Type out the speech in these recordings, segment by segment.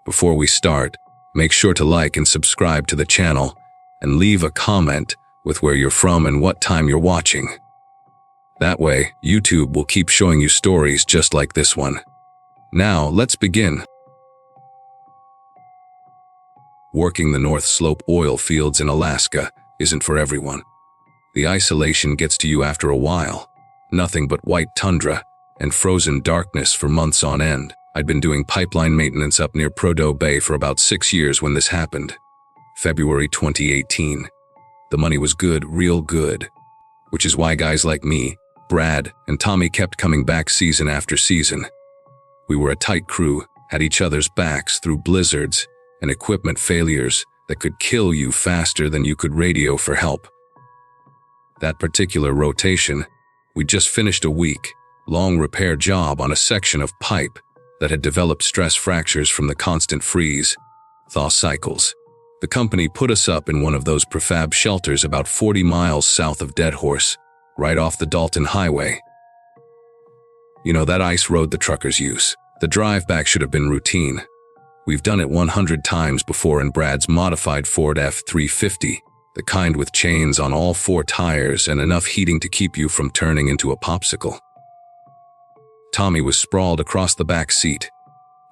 Before we start, make sure to like and subscribe to the channel and leave a comment with where you're from and what time you're watching. That way, YouTube will keep showing you stories just like this one. Now, let's begin. Working the North Slope oil fields in Alaska isn't for everyone. The isolation gets to you after a while. Nothing but white tundra and frozen darkness for months on end. I'd been doing pipeline maintenance up near Prudhoe Bay for about 6 years when this happened. February 2018. The money was good, real good. Which is why guys like me, Brad, and Tommy kept coming back season after season. We were a tight crew, had each other's backs through blizzards and equipment failures that could kill you faster than you could radio for help. That particular rotation, we just finished a week-long repair job on a section of pipe that had developed stress fractures from the constant freeze-thaw cycles. The company put us up in one of those prefab shelters about 40 miles south of Dead Horse, right off the Dalton Highway. You know, that ice road the truckers use. The drive back should have been routine. We've done it 100 times before in Brad's modified Ford F-350, the kind with chains on all 4 tires and enough heating to keep you from turning into a popsicle. Tommy was sprawled across the back seat,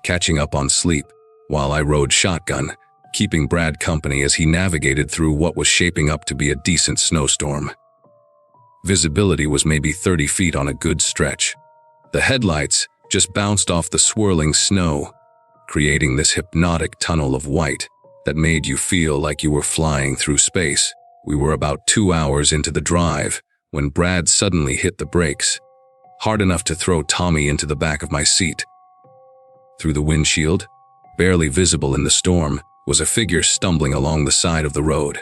catching up on sleep, while I rode shotgun, keeping Brad company as he navigated through what was shaping up to be a decent snowstorm. Visibility was maybe 30 feet on a good stretch. The headlights just bounced off the swirling snow, creating this hypnotic tunnel of white that made you feel like you were flying through space. We were about 2 hours into the drive when Brad suddenly hit the brakes, hard enough to throw Tommy into the back of my seat. Through the windshield, barely visible in the storm, was a figure stumbling along the side of the road.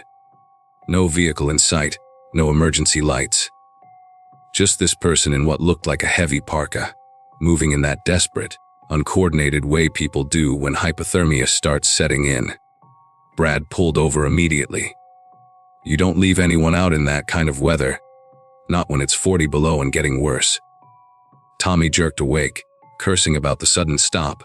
No vehicle in sight, no emergency lights. Just this person in what looked like a heavy parka, moving in that desperate, uncoordinated way people do when hypothermia starts setting in. Brad pulled over immediately. You don't leave anyone out in that kind of weather, not when it's 40 below and getting worse. Tommy jerked awake, cursing about the sudden stop,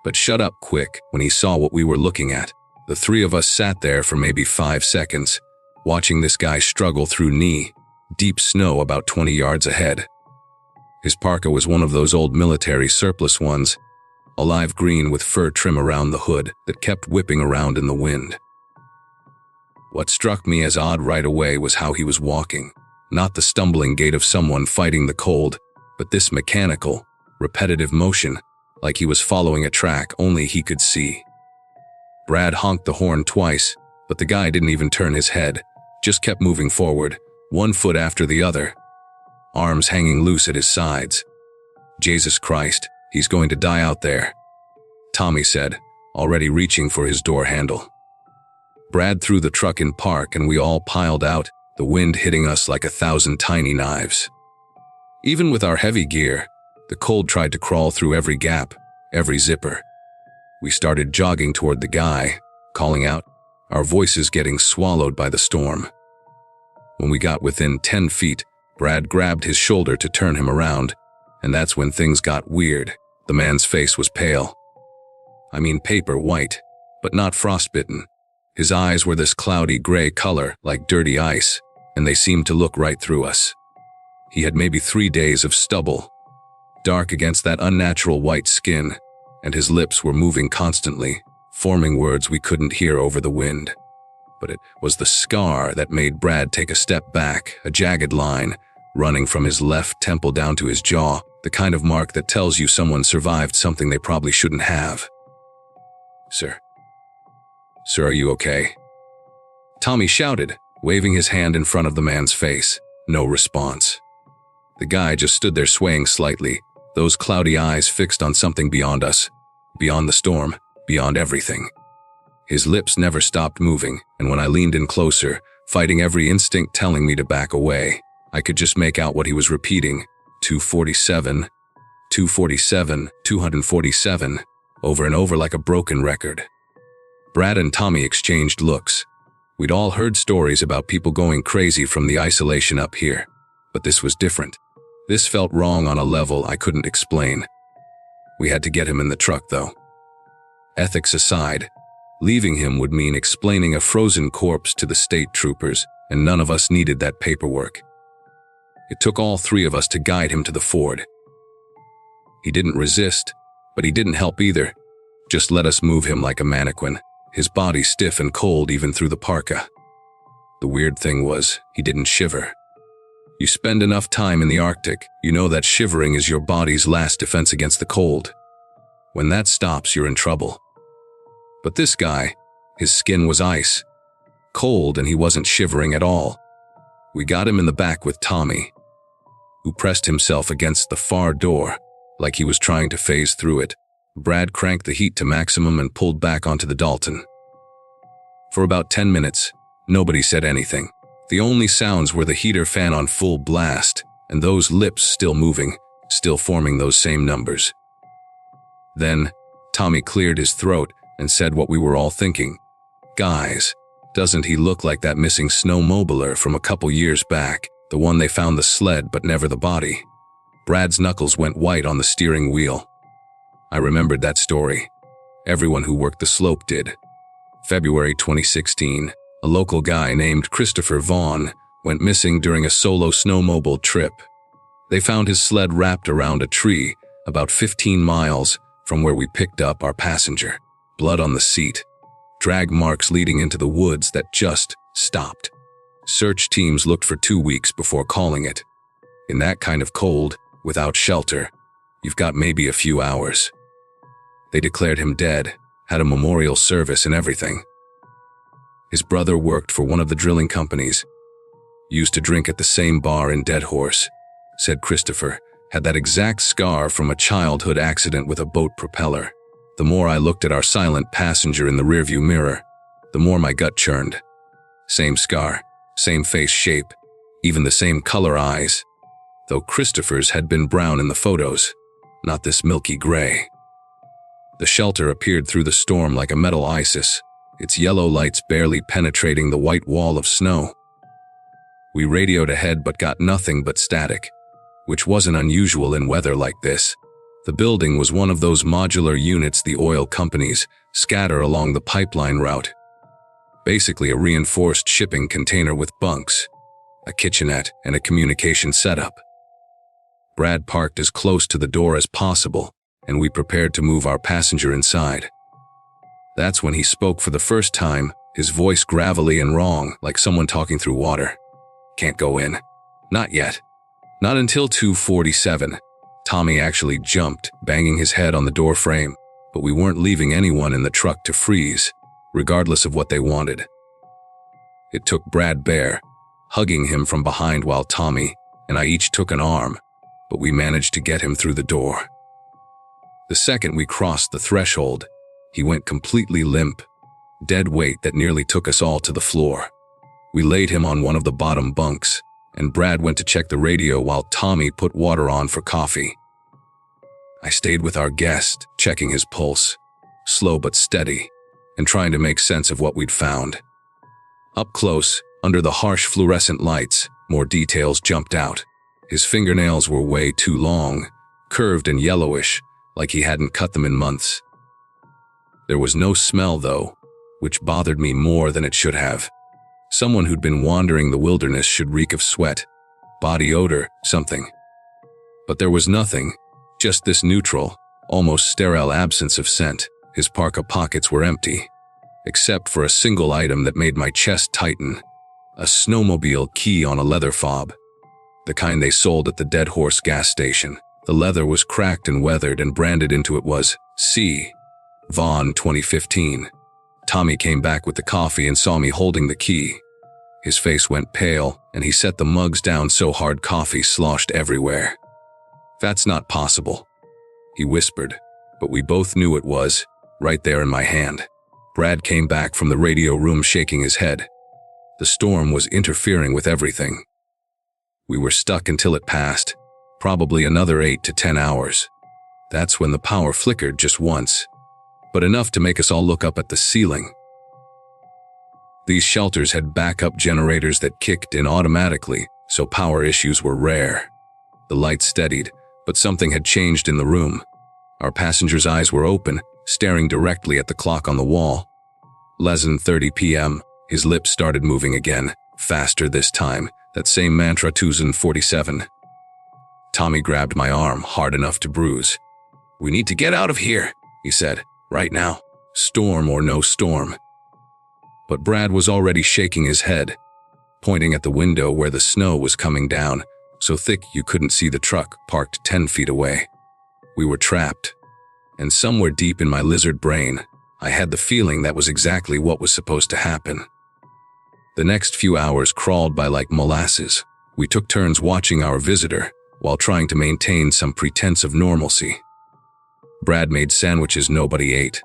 but shut up quick when he saw what we were looking at. The 3 of us sat there for maybe 5 seconds, watching this guy struggle through knee-deep snow about 20 yards ahead. His parka was one of those old military surplus ones, olive green with fur trim around the hood that kept whipping around in the wind. What struck me as odd right away was how he was walking. Not the stumbling gait of someone fighting the cold, but this mechanical, repetitive motion, like he was following a track only he could see. Brad honked the horn twice, but the guy didn't even turn his head, just kept moving forward, 1 foot after the other, arms hanging loose at his sides. Jesus Christ, he's going to die out there, Tommy said, already reaching for his door handle. Brad threw the truck in park and we all piled out, the wind hitting us like 1,000 tiny knives. Even with our heavy gear, the cold tried to crawl through every gap, every zipper. We started jogging toward the guy, calling out, our voices getting swallowed by the storm. When we got within 10 feet, Brad grabbed his shoulder to turn him around, and that's when things got weird. The man's face was pale. I mean paper white, but not frostbitten. His eyes were this cloudy gray color, like dirty ice, and they seemed to look right through us. He had maybe 3 days of stubble, dark against that unnatural white skin, and his lips were moving constantly, forming words we couldn't hear over the wind. But it was the scar that made Brad take a step back, a jagged line, running from his left temple down to his jaw, the kind of mark that tells you someone survived something they probably shouldn't have. Sir, are you okay? Tommy shouted, waving his hand in front of the man's face. No response. The guy just stood there swaying slightly, those cloudy eyes fixed on something beyond us, beyond the storm, beyond everything. His lips never stopped moving, and when I leaned in closer, fighting every instinct telling me to back away, I could just make out what he was repeating, 247, 247, 247, over and over like a broken record. Brad and Tommy exchanged looks. We'd all heard stories about people going crazy from the isolation up here, but this was different. This felt wrong on a level I couldn't explain. We had to get him in the truck, though. Ethics aside, leaving him would mean explaining a frozen corpse to the state troopers, and none of us needed that paperwork. It took all three of us to guide him to the ford. He didn't resist, but he didn't help either. Just let us move him like a mannequin, his body stiff and cold even through the parka. The weird thing was, he didn't shiver. You spend enough time in the Arctic, you know that shivering is your body's last defense against the cold. When that stops, you're in trouble. But this guy, his skin was ice. Cold, and he wasn't shivering at all. We got him in the back with Tommy, who pressed himself against the far door, like he was trying to phase through it. Brad cranked the heat to maximum and pulled back onto the Dalton. For about 10 minutes, nobody said anything. The only sounds were the heater fan on full blast, and those lips still moving, still forming those same numbers. Then, Tommy cleared his throat and said what we were all thinking. Guys, doesn't he look like that missing snowmobiler from a couple years back, the one they found the sled but never the body? Brad's knuckles went white on the steering wheel. I remembered that story. Everyone who worked the slope did. February 2016, a local guy named Christopher Vaughn went missing during a solo snowmobile trip. They found his sled wrapped around a tree about 15 miles from where we picked up our passenger. Blood on the seat. Drag marks leading into the woods that just stopped. Search teams looked for 2 weeks before calling it. In that kind of cold, without shelter, you've got maybe a few hours. They declared him dead, had a memorial service and everything. His brother worked for one of the drilling companies. Used to drink at the same bar in Dead Horse, said Christopher, had that exact scar from a childhood accident with a boat propeller. The more I looked at our silent passenger in the rearview mirror, the more my gut churned. Same scar, same face shape, even the same color eyes, though Christopher's had been brown in the photos, not this milky gray. The shelter appeared through the storm like a metal Isis, its yellow lights barely penetrating the white wall of snow. We radioed ahead but got nothing but static, which wasn't unusual in weather like this. The building was one of those modular units the oil companies scatter along the pipeline route. Basically a reinforced shipping container with bunks, a kitchenette, and a communication setup. Brad parked as close to the door as possible, and we prepared to move our passenger inside. That's when he spoke for the first time, his voice gravelly and wrong, like someone talking through water. Can't go in. Not yet. Not until 2:47. Tommy actually jumped, banging his head on the door frame, but we weren't leaving anyone in the truck to freeze, regardless of what they wanted. It took Brad bare, hugging him from behind while Tommy and I each took an arm, but we managed to get him through the door. The second we crossed the threshold, he went completely limp, dead weight that nearly took us all to the floor. We laid him on one of the bottom bunks, and Brad went to check the radio while Tommy put water on for coffee. I stayed with our guest, checking his pulse, slow but steady, and trying to make sense of what we'd found. Up close, under the harsh fluorescent lights, more details jumped out. His fingernails were way too long, curved and yellowish, like he hadn't cut them in months. There was no smell, though, which bothered me more than it should have. Someone who'd been wandering the wilderness should reek of sweat, body odor, something. But there was nothing, just this neutral, almost sterile absence of scent. His parka pockets were empty, except for a single item that made my chest tighten, a snowmobile key on a leather fob, the kind they sold at the Dead Horse gas station. The leather was cracked and weathered, and branded into it was C. Vaughn 2015. Tommy came back with the coffee and saw me holding the key. His face went pale, and he set the mugs down so hard coffee sloshed everywhere. "That's not possible," he whispered, but we both knew it was, right there in my hand. Brad came back from the radio room shaking his head. The storm was interfering with everything. We were stuck until it passed, probably another 8 to 10 hours. That's when the power flickered just once, but enough to make us all look up at the ceiling. These shelters had backup generators that kicked in automatically, so power issues were rare. The lights steadied, but something had changed in the room. Our passenger's eyes were open, staring directly at the clock on the wall. 11:30 p.m., his lips started moving again, faster this time, that same mantra 2:47. Tommy grabbed my arm hard enough to bruise. "We need to get out of here," he said, "right now, storm or no storm." But Brad was already shaking his head, pointing at the window where the snow was coming down, so thick you couldn't see the truck parked 10 feet away. We were trapped, and somewhere deep in my lizard brain, I had the feeling that was exactly what was supposed to happen. The next few hours crawled by like molasses. We took turns watching our visitor while trying to maintain some pretense of normalcy. Brad made sandwiches nobody ate.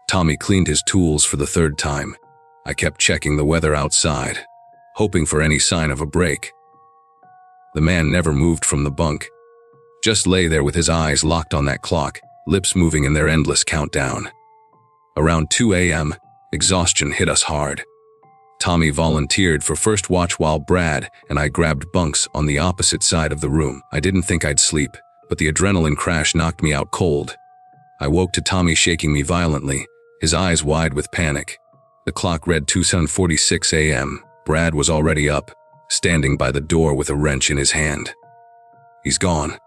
Tommy cleaned his tools for the third time. I kept checking the weather outside, hoping for any sign of a break. The man never moved from the bunk, just lay there with his eyes locked on that clock, lips moving in their endless countdown. Around 2 a.m., exhaustion hit us hard. Tommy volunteered for first watch while Brad and I grabbed bunks on the opposite side of the room. I didn't think I'd sleep, but the adrenaline crash knocked me out cold. I woke to Tommy shaking me violently, his eyes wide with panic. The clock read 2:46 a.m. Brad was already up, standing by the door with a wrench in his hand. "He's gone,"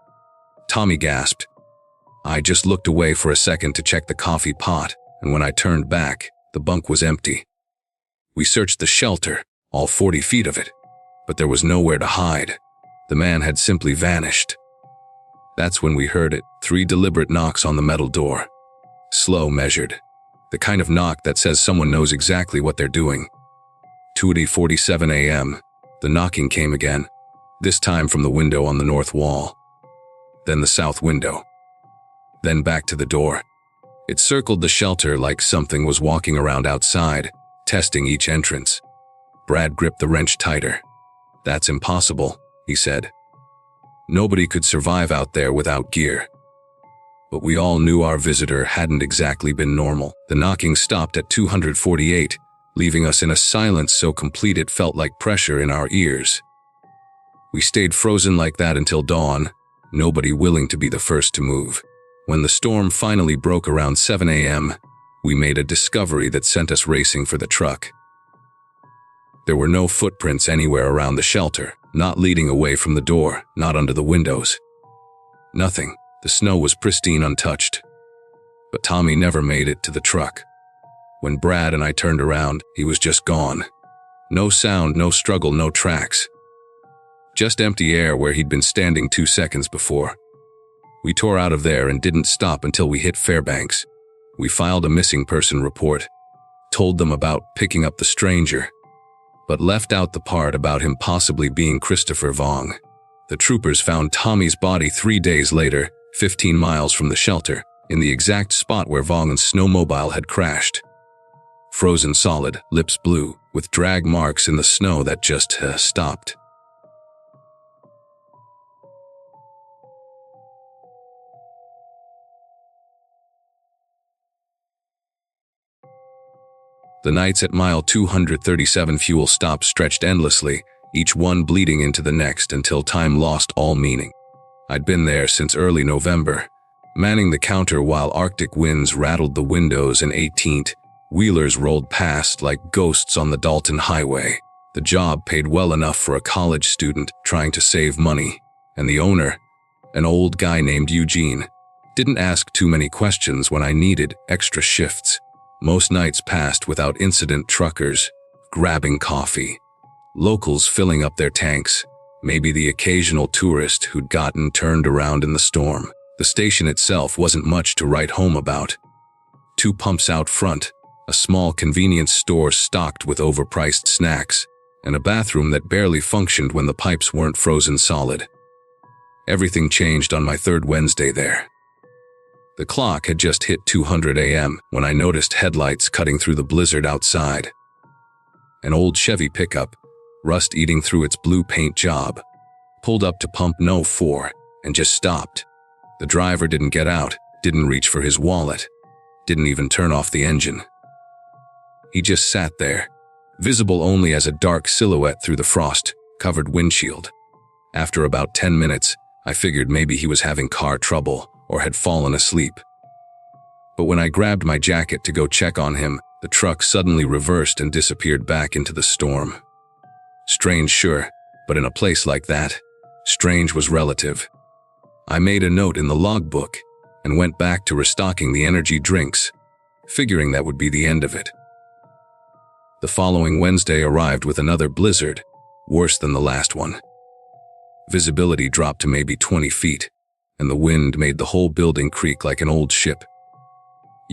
Tommy gasped. I just looked away for a second to check the coffee pot, and when I turned back, the bunk was empty. We searched the shelter, all 40 feet of it, but there was nowhere to hide. The man had simply vanished. That's when we heard it, 3 deliberate knocks on the metal door. Slow, measured. The kind of knock that says someone knows exactly what they're doing. 2:47 a.m., the knocking came again, this time from the window on the north wall. Then the south window. Then back to the door. It circled the shelter like something was walking around outside, testing each entrance. Brad gripped the wrench tighter. "That's impossible," he said. "Nobody could survive out there without gear." But we all knew our visitor hadn't exactly been normal. The knocking stopped at 248, leaving us in a silence so complete it felt like pressure in our ears. We stayed frozen like that until dawn, nobody willing to be the first to move. When the storm finally broke around 7 a.m., we made a discovery that sent us racing for the truck. There were no footprints anywhere around the shelter, not leading away from the door, not under the windows. Nothing. The snow was pristine, untouched. But Tommy never made it to the truck. When Brad and I turned around, he was just gone. No sound, no struggle, no tracks. Just empty air where he'd been standing 2 seconds before. We tore out of there and didn't stop until we hit Fairbanks. We filed a missing person report, told them about picking up the stranger, but left out the part about him possibly being Christopher Vong. The troopers found Tommy's body 3 days later, 15 miles from the shelter, in the exact spot where Vong's snowmobile had crashed. Frozen solid, lips blue, with drag marks in the snow that just stopped. The nights at mile 237 fuel stops stretched endlessly, each one bleeding into the next until time lost all meaning. I'd been there since early November, manning the counter while Arctic winds rattled the windows and 18-wheelers rolled past like ghosts on the Dalton Highway. The job paid well enough for a college student trying to save money, and the owner, an old guy named Eugene, didn't ask too many questions when I needed extra shifts. Most nights passed without incident, truckers grabbing coffee, locals filling up their tanks, maybe the occasional tourist who'd gotten turned around in the storm. The station itself wasn't much to write home about. 2 pumps out front, a small convenience store stocked with overpriced snacks, and a bathroom that barely functioned when the pipes weren't frozen solid. Everything changed on my 3rd Wednesday there. The clock had just hit 200 a.m. when I noticed headlights cutting through the blizzard outside. An old Chevy pickup, rust eating through its blue paint job, pulled up to pump No. 4 and just stopped. The driver didn't get out, didn't reach for his wallet, didn't even turn off the engine. He just sat there, visible only as a dark silhouette through the frost-covered windshield. After about 10 minutes, I figured maybe he was having car trouble or had fallen asleep. But when I grabbed my jacket to go check on him, the truck suddenly reversed and disappeared back into the storm. Strange, sure, but in a place like that, strange was relative. I made a note in the logbook and went back to restocking the energy drinks, figuring that would be the end of it. The following Wednesday arrived with another blizzard, worse than the last one. Visibility dropped to maybe 20 feet, and the wind made the whole building creak like an old ship.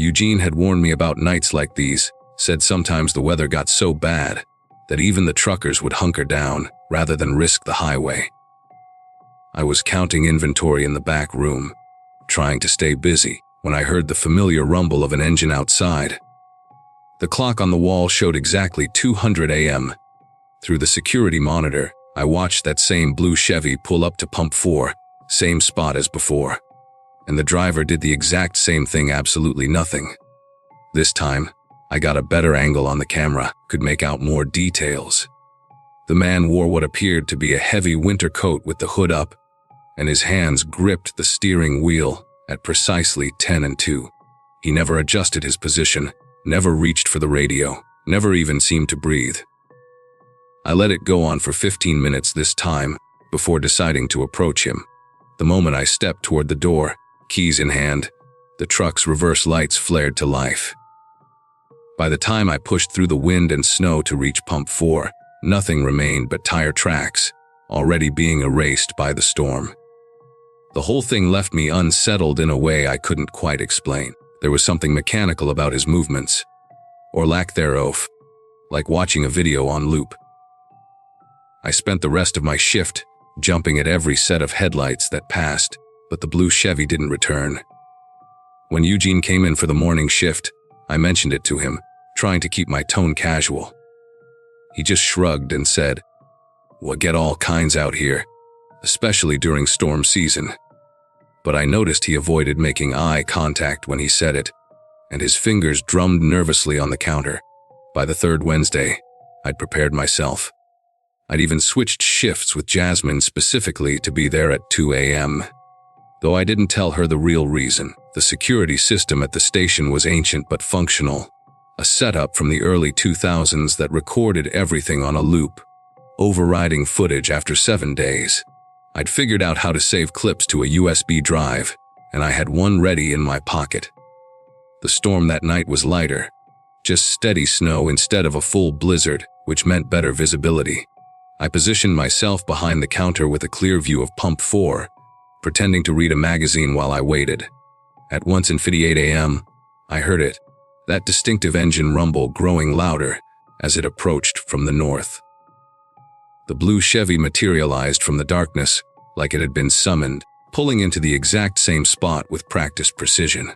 Eugene had warned me about nights like these, said sometimes the weather got so bad that even the truckers would hunker down rather than risk the highway. I was counting inventory in the back room, trying to stay busy, when I heard the familiar rumble of an engine outside. The clock on the wall showed exactly 200 a.m. Through the security monitor, I watched that same blue Chevy pull up to pump 4, same spot as before. And the driver did the exact same thing, absolutely nothing. This time, I got a better angle on the camera, could make out more details. The man wore what appeared to be a heavy winter coat with the hood up, and his hands gripped the steering wheel at precisely 10 and 2. He never adjusted his position, never reached for the radio, never even seemed to breathe. I let it go on for 15 minutes this time, before deciding to approach him. The moment I stepped toward the door, keys in hand, the truck's reverse lights flared to life. By the time I pushed through the wind and snow to reach pump 4, nothing remained but tire tracks, already being erased by the storm. The whole thing left me unsettled in a way I couldn't quite explain. There was something mechanical about his movements, or lack thereof, like watching a video on loop. I spent the rest of my shift jumping at every set of headlights that passed, but the blue Chevy didn't return. When Eugene came in for the morning shift, I mentioned it to him, trying to keep my tone casual. He just shrugged and said, "We'll get all kinds out here, especially during storm season." But I noticed he avoided making eye contact when he said it, and his fingers drummed nervously on the counter. By the third Wednesday, I'd prepared myself. I'd even switched shifts with Jasmine specifically to be there at 2 a.m. Though I didn't tell her the real reason. The security system at the station was ancient but functional, a setup from the early 2000s that recorded everything on a loop, overriding footage after 7 days. I'd figured out how to save clips to a USB drive, and I had one ready in my pocket. The storm that night was lighter, just steady snow instead of a full blizzard, which meant better visibility. I positioned myself behind the counter with a clear view of pump 4, pretending to read a magazine while I waited. At 1:58 a.m., I heard it, that distinctive engine rumble growing louder as it approached from the north. The blue Chevy materialized from the darkness like it had been summoned, pulling into the exact same spot with practiced precision.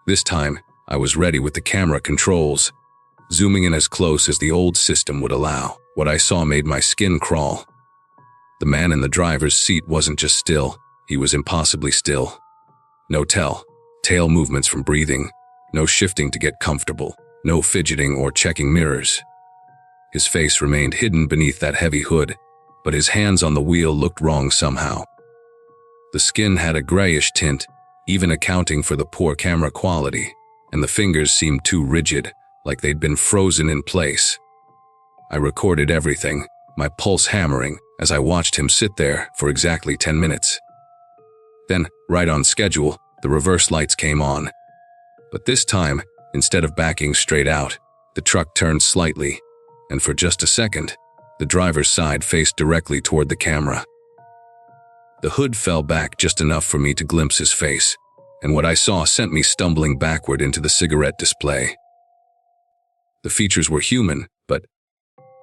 This time, I was ready with the camera controls, zooming in as close as the old system would allow. What I saw made my skin crawl. The man in the driver's seat wasn't just still, he was impossibly still. No tail movements from breathing, no shifting to get comfortable, no fidgeting or checking mirrors. His face remained hidden beneath that heavy hood, but his hands on the wheel looked wrong somehow. The skin had a grayish tint, even accounting for the poor camera quality, and the fingers seemed too rigid, like they'd been frozen in place. I recorded everything, my pulse hammering, as I watched him sit there for exactly 10 minutes. Then, right on schedule, the reverse lights came on. But this time, instead of backing straight out, the truck turned slightly, and for just a second, the driver's side faced directly toward the camera. The hood fell back just enough for me to glimpse his face, and what I saw sent me stumbling backward into the cigarette display. The features were human, but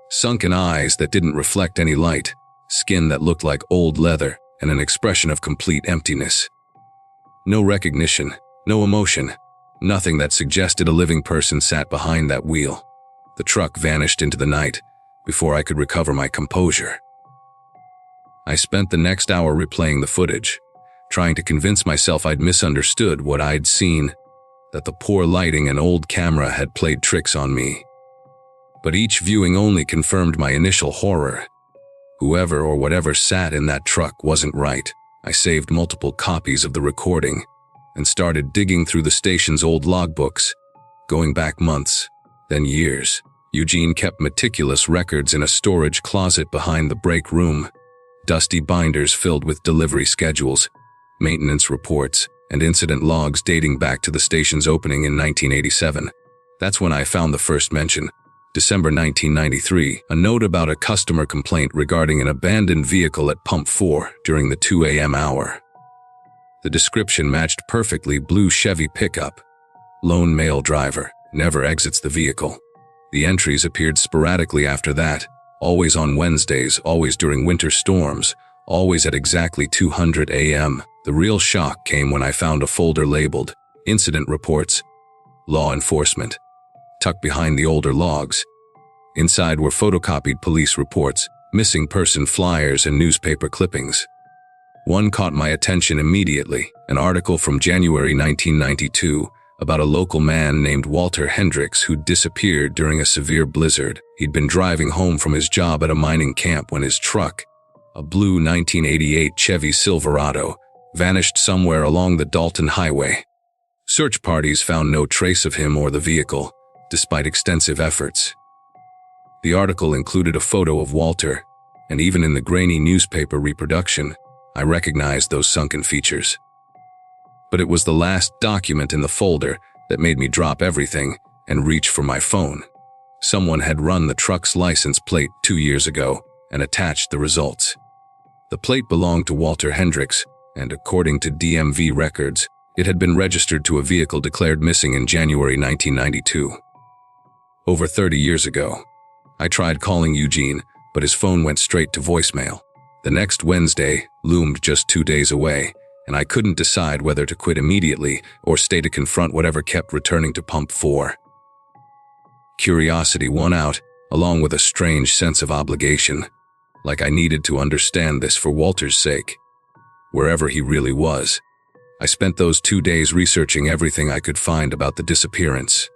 sunken eyes that didn't reflect any light, skin that looked like old leather, and an expression of complete emptiness. No recognition, no emotion, nothing that suggested a living person sat behind that wheel. The truck vanished into the night before I could recover my composure. I spent the next hour replaying the footage, trying to convince myself I'd misunderstood what I'd seen, that the poor lighting and old camera had played tricks on me. But each viewing only confirmed my initial horror. Whoever or whatever sat in that truck wasn't right. I saved multiple copies of the recording, and started digging through the station's old logbooks, going back months, then years. Eugene kept meticulous records in a storage closet behind the break room, dusty binders filled with delivery schedules, maintenance reports, and incident logs dating back to the station's opening in 1987. That's when I found the first mention. December 1993, a note about a customer complaint regarding an abandoned vehicle at Pump 4 during the 2 a.m. hour. The description matched perfectly: blue Chevy pickup, lone male driver, never exits the vehicle. The entries appeared sporadically after that, always on Wednesdays, always during winter storms, always at exactly 200 a.m. The real shock came when I found a folder labeled Incident Reports, Law Enforcement, tucked behind the older logs. Inside were photocopied police reports, missing person flyers, and newspaper clippings. One caught my attention immediately, an article from January 1992 about a local man named Walter Hendricks who disappeared during a severe blizzard. He'd been driving home from his job at a mining camp when his truck, a blue 1988 Chevy Silverado, vanished somewhere along the Dalton Highway. Search parties found no trace of him or the vehicle, despite extensive efforts. The article included a photo of Walter, and even in the grainy newspaper reproduction, I recognized those sunken features. But it was the last document in the folder that made me drop everything and reach for my phone. Someone had run the truck's license plate 2 years ago and attached the results. The plate belonged to Walter Hendricks, and according to DMV records, it had been registered to a vehicle declared missing in January 1992. Over 30 years ago. I tried calling Eugene, but his phone went straight to voicemail. The next Wednesday loomed just 2 days away, and I couldn't decide whether to quit immediately or stay to confront whatever kept returning to Pump 4. Curiosity won out, along with a strange sense of obligation, like I needed to understand this for Walter's sake. Wherever he really was, I spent those 2 days researching everything I could find about the disappearance.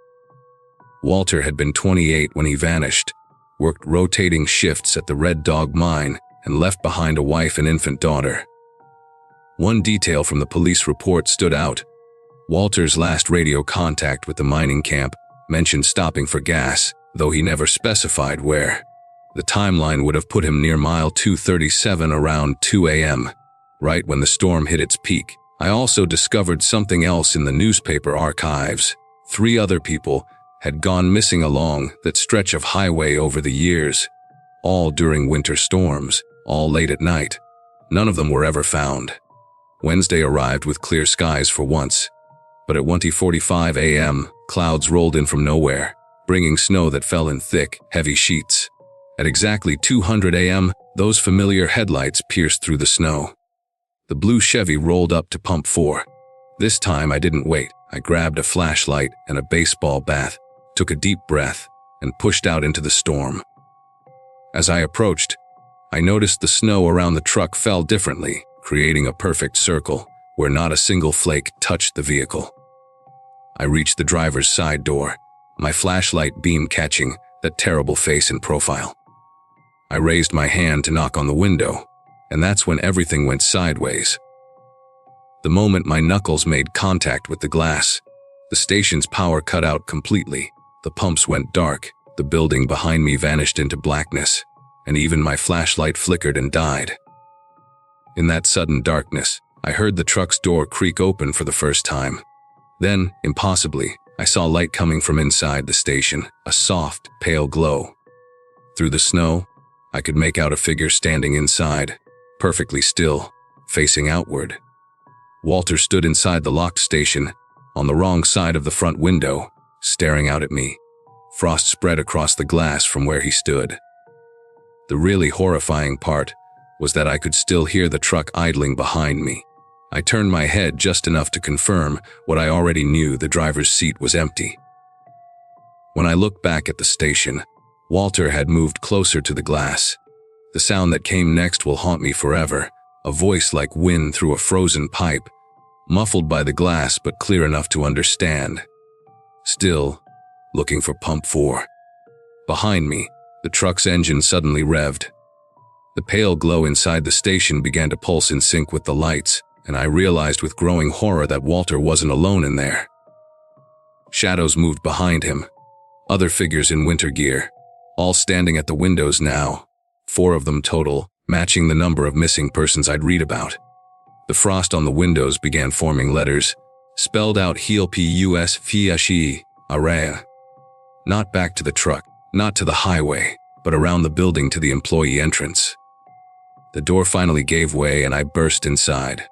Walter had been 28 when he vanished, worked rotating shifts at the Red Dog mine, and left behind a wife and infant daughter. One detail from the police report stood out. Walter's last radio contact with the mining camp mentioned stopping for gas, though he never specified where. The timeline would have put him near mile 237 around 2 a.m., right when the storm hit its peak. I also discovered something else in the newspaper archives. 3 other people had gone missing along that stretch of highway over the years, all during winter storms, all late at night. None of them were ever found. Wednesday arrived with clear skies for once, but at 1:45 a.m., clouds rolled in from nowhere, bringing snow that fell in thick, heavy sheets. At exactly 200 a.m., those familiar headlights pierced through the snow. The blue Chevy rolled up to Pump 4. This time I didn't wait. I grabbed a flashlight and a baseball bat, took a deep breath, and pushed out into the storm. As I approached, I noticed the snow around the truck fell differently, creating a perfect circle where not a single flake touched the vehicle. I reached the driver's side door, my flashlight beam catching that terrible face in profile. I raised my hand to knock on the window, and that's when everything went sideways. The moment my knuckles made contact with the glass, the station's power cut out completely. The pumps went dark, the building behind me vanished into blackness, and even my flashlight flickered and died. In that sudden darkness, I heard the truck's door creak open for the first time. Then, impossibly, I saw light coming from inside the station, a soft, pale glow. Through the snow, I could make out a figure standing inside, perfectly still, facing outward. Walter stood inside the locked station, on the wrong side of the front window, staring out at me. Frost spread across the glass from where he stood. The really horrifying part was that I could still hear the truck idling behind me. I turned my head just enough to confirm what I already knew: the driver's seat was empty. When I looked back at the station, Walter had moved closer to the glass. The sound that came next will haunt me forever, a voice like wind through a frozen pipe, muffled by the glass but clear enough to understand. Still, looking for Pump 4. Behind me, the truck's engine suddenly revved. The pale glow inside the station began to pulse in sync with the lights, and I realized with growing horror that Walter wasn't alone in there. Shadows moved behind him, other figures in winter gear, all standing at the windows now, 4 of them total, matching the number of missing persons I'd read about. The frost on the windows began forming letters, spelled out Heel Pus Fiashi, Araya. Not back to the truck, not to the highway, but around the building to the employee entrance. The door finally gave way and I burst inside.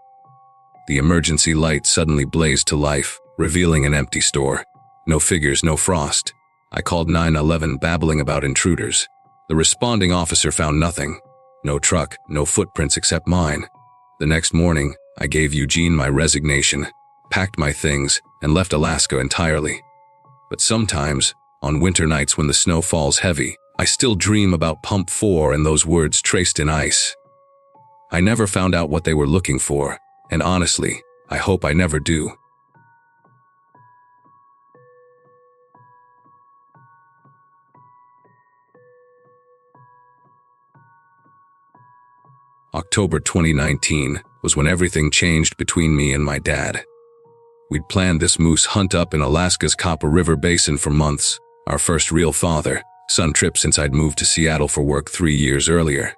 The emergency light suddenly blazed to life, revealing an empty store. No figures, no frost. I called 911, babbling about intruders. The responding officer found nothing. No truck, no footprints except mine. The next morning, I gave Eugene my resignation, packed my things, and left Alaska entirely. But sometimes, on winter nights when the snow falls heavy, I still dream about Pump 4 and those words traced in ice. I never found out what they were looking for, and honestly, I hope I never do. October 2019 was when everything changed between me and my dad. We'd planned this moose hunt up in Alaska's Copper River Basin for months, our first real father-son trip since I'd moved to Seattle for work 3 years earlier.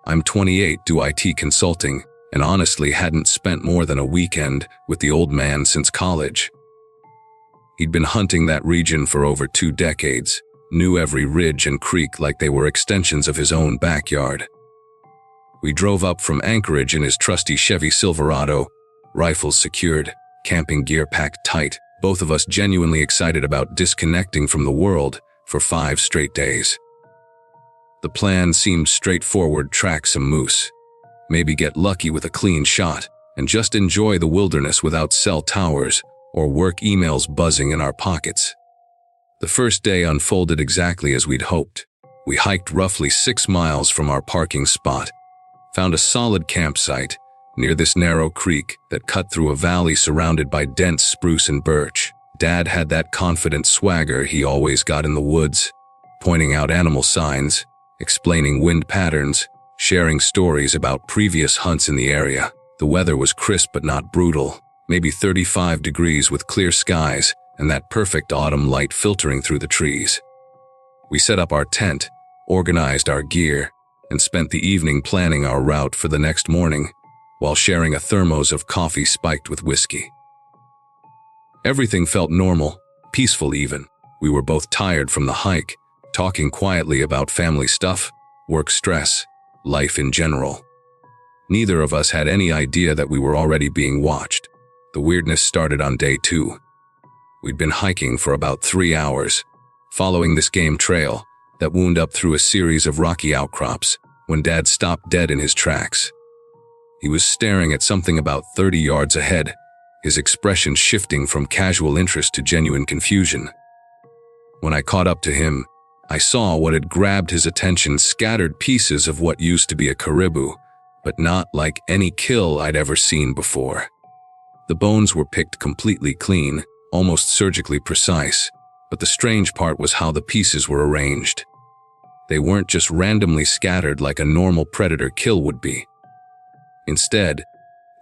I'm 28, do IT consulting, and honestly hadn't spent more than a weekend with the old man since college. He'd been hunting that region for over 2 decades, knew every ridge and creek like they were extensions of his own backyard. We drove up from Anchorage in his trusty Chevy Silverado, rifles secured, camping gear packed tight, both of us genuinely excited about disconnecting from the world for 5 straight days. The plan seemed straightforward: track some moose, maybe get lucky with a clean shot, and just enjoy the wilderness without cell towers or work emails buzzing in our pockets. The first day unfolded exactly as we'd hoped. We hiked roughly 6 miles from our parking spot, found a solid campsite near this narrow creek that cut through a valley surrounded by dense spruce and birch. Dad had that confident swagger he always got in the woods, pointing out animal signs, explaining wind patterns, sharing stories about previous hunts in the area. The weather was crisp but not brutal, maybe 35 degrees with clear skies and that perfect autumn light filtering through the trees. We set up our tent, organized our gear, and spent the evening planning our route for the next morning, while sharing a thermos of coffee spiked with whiskey. Everything felt normal, peaceful even. We were both tired from the hike, talking quietly about family stuff, work stress, life in general. Neither of us had any idea that we were already being watched. The weirdness started on day 2. We'd been hiking for about 3 hours, following this game trail that wound up through a series of rocky outcrops, when Dad stopped dead in his tracks. He was staring at something about 30 yards ahead, his expression shifting from casual interest to genuine confusion. When I caught up to him, I saw what had grabbed his attention: scattered pieces of what used to be a caribou, but not like any kill I'd ever seen before. The bones were picked completely clean, almost surgically precise, but the strange part was how the pieces were arranged. They weren't just randomly scattered like a normal predator kill would be. Instead,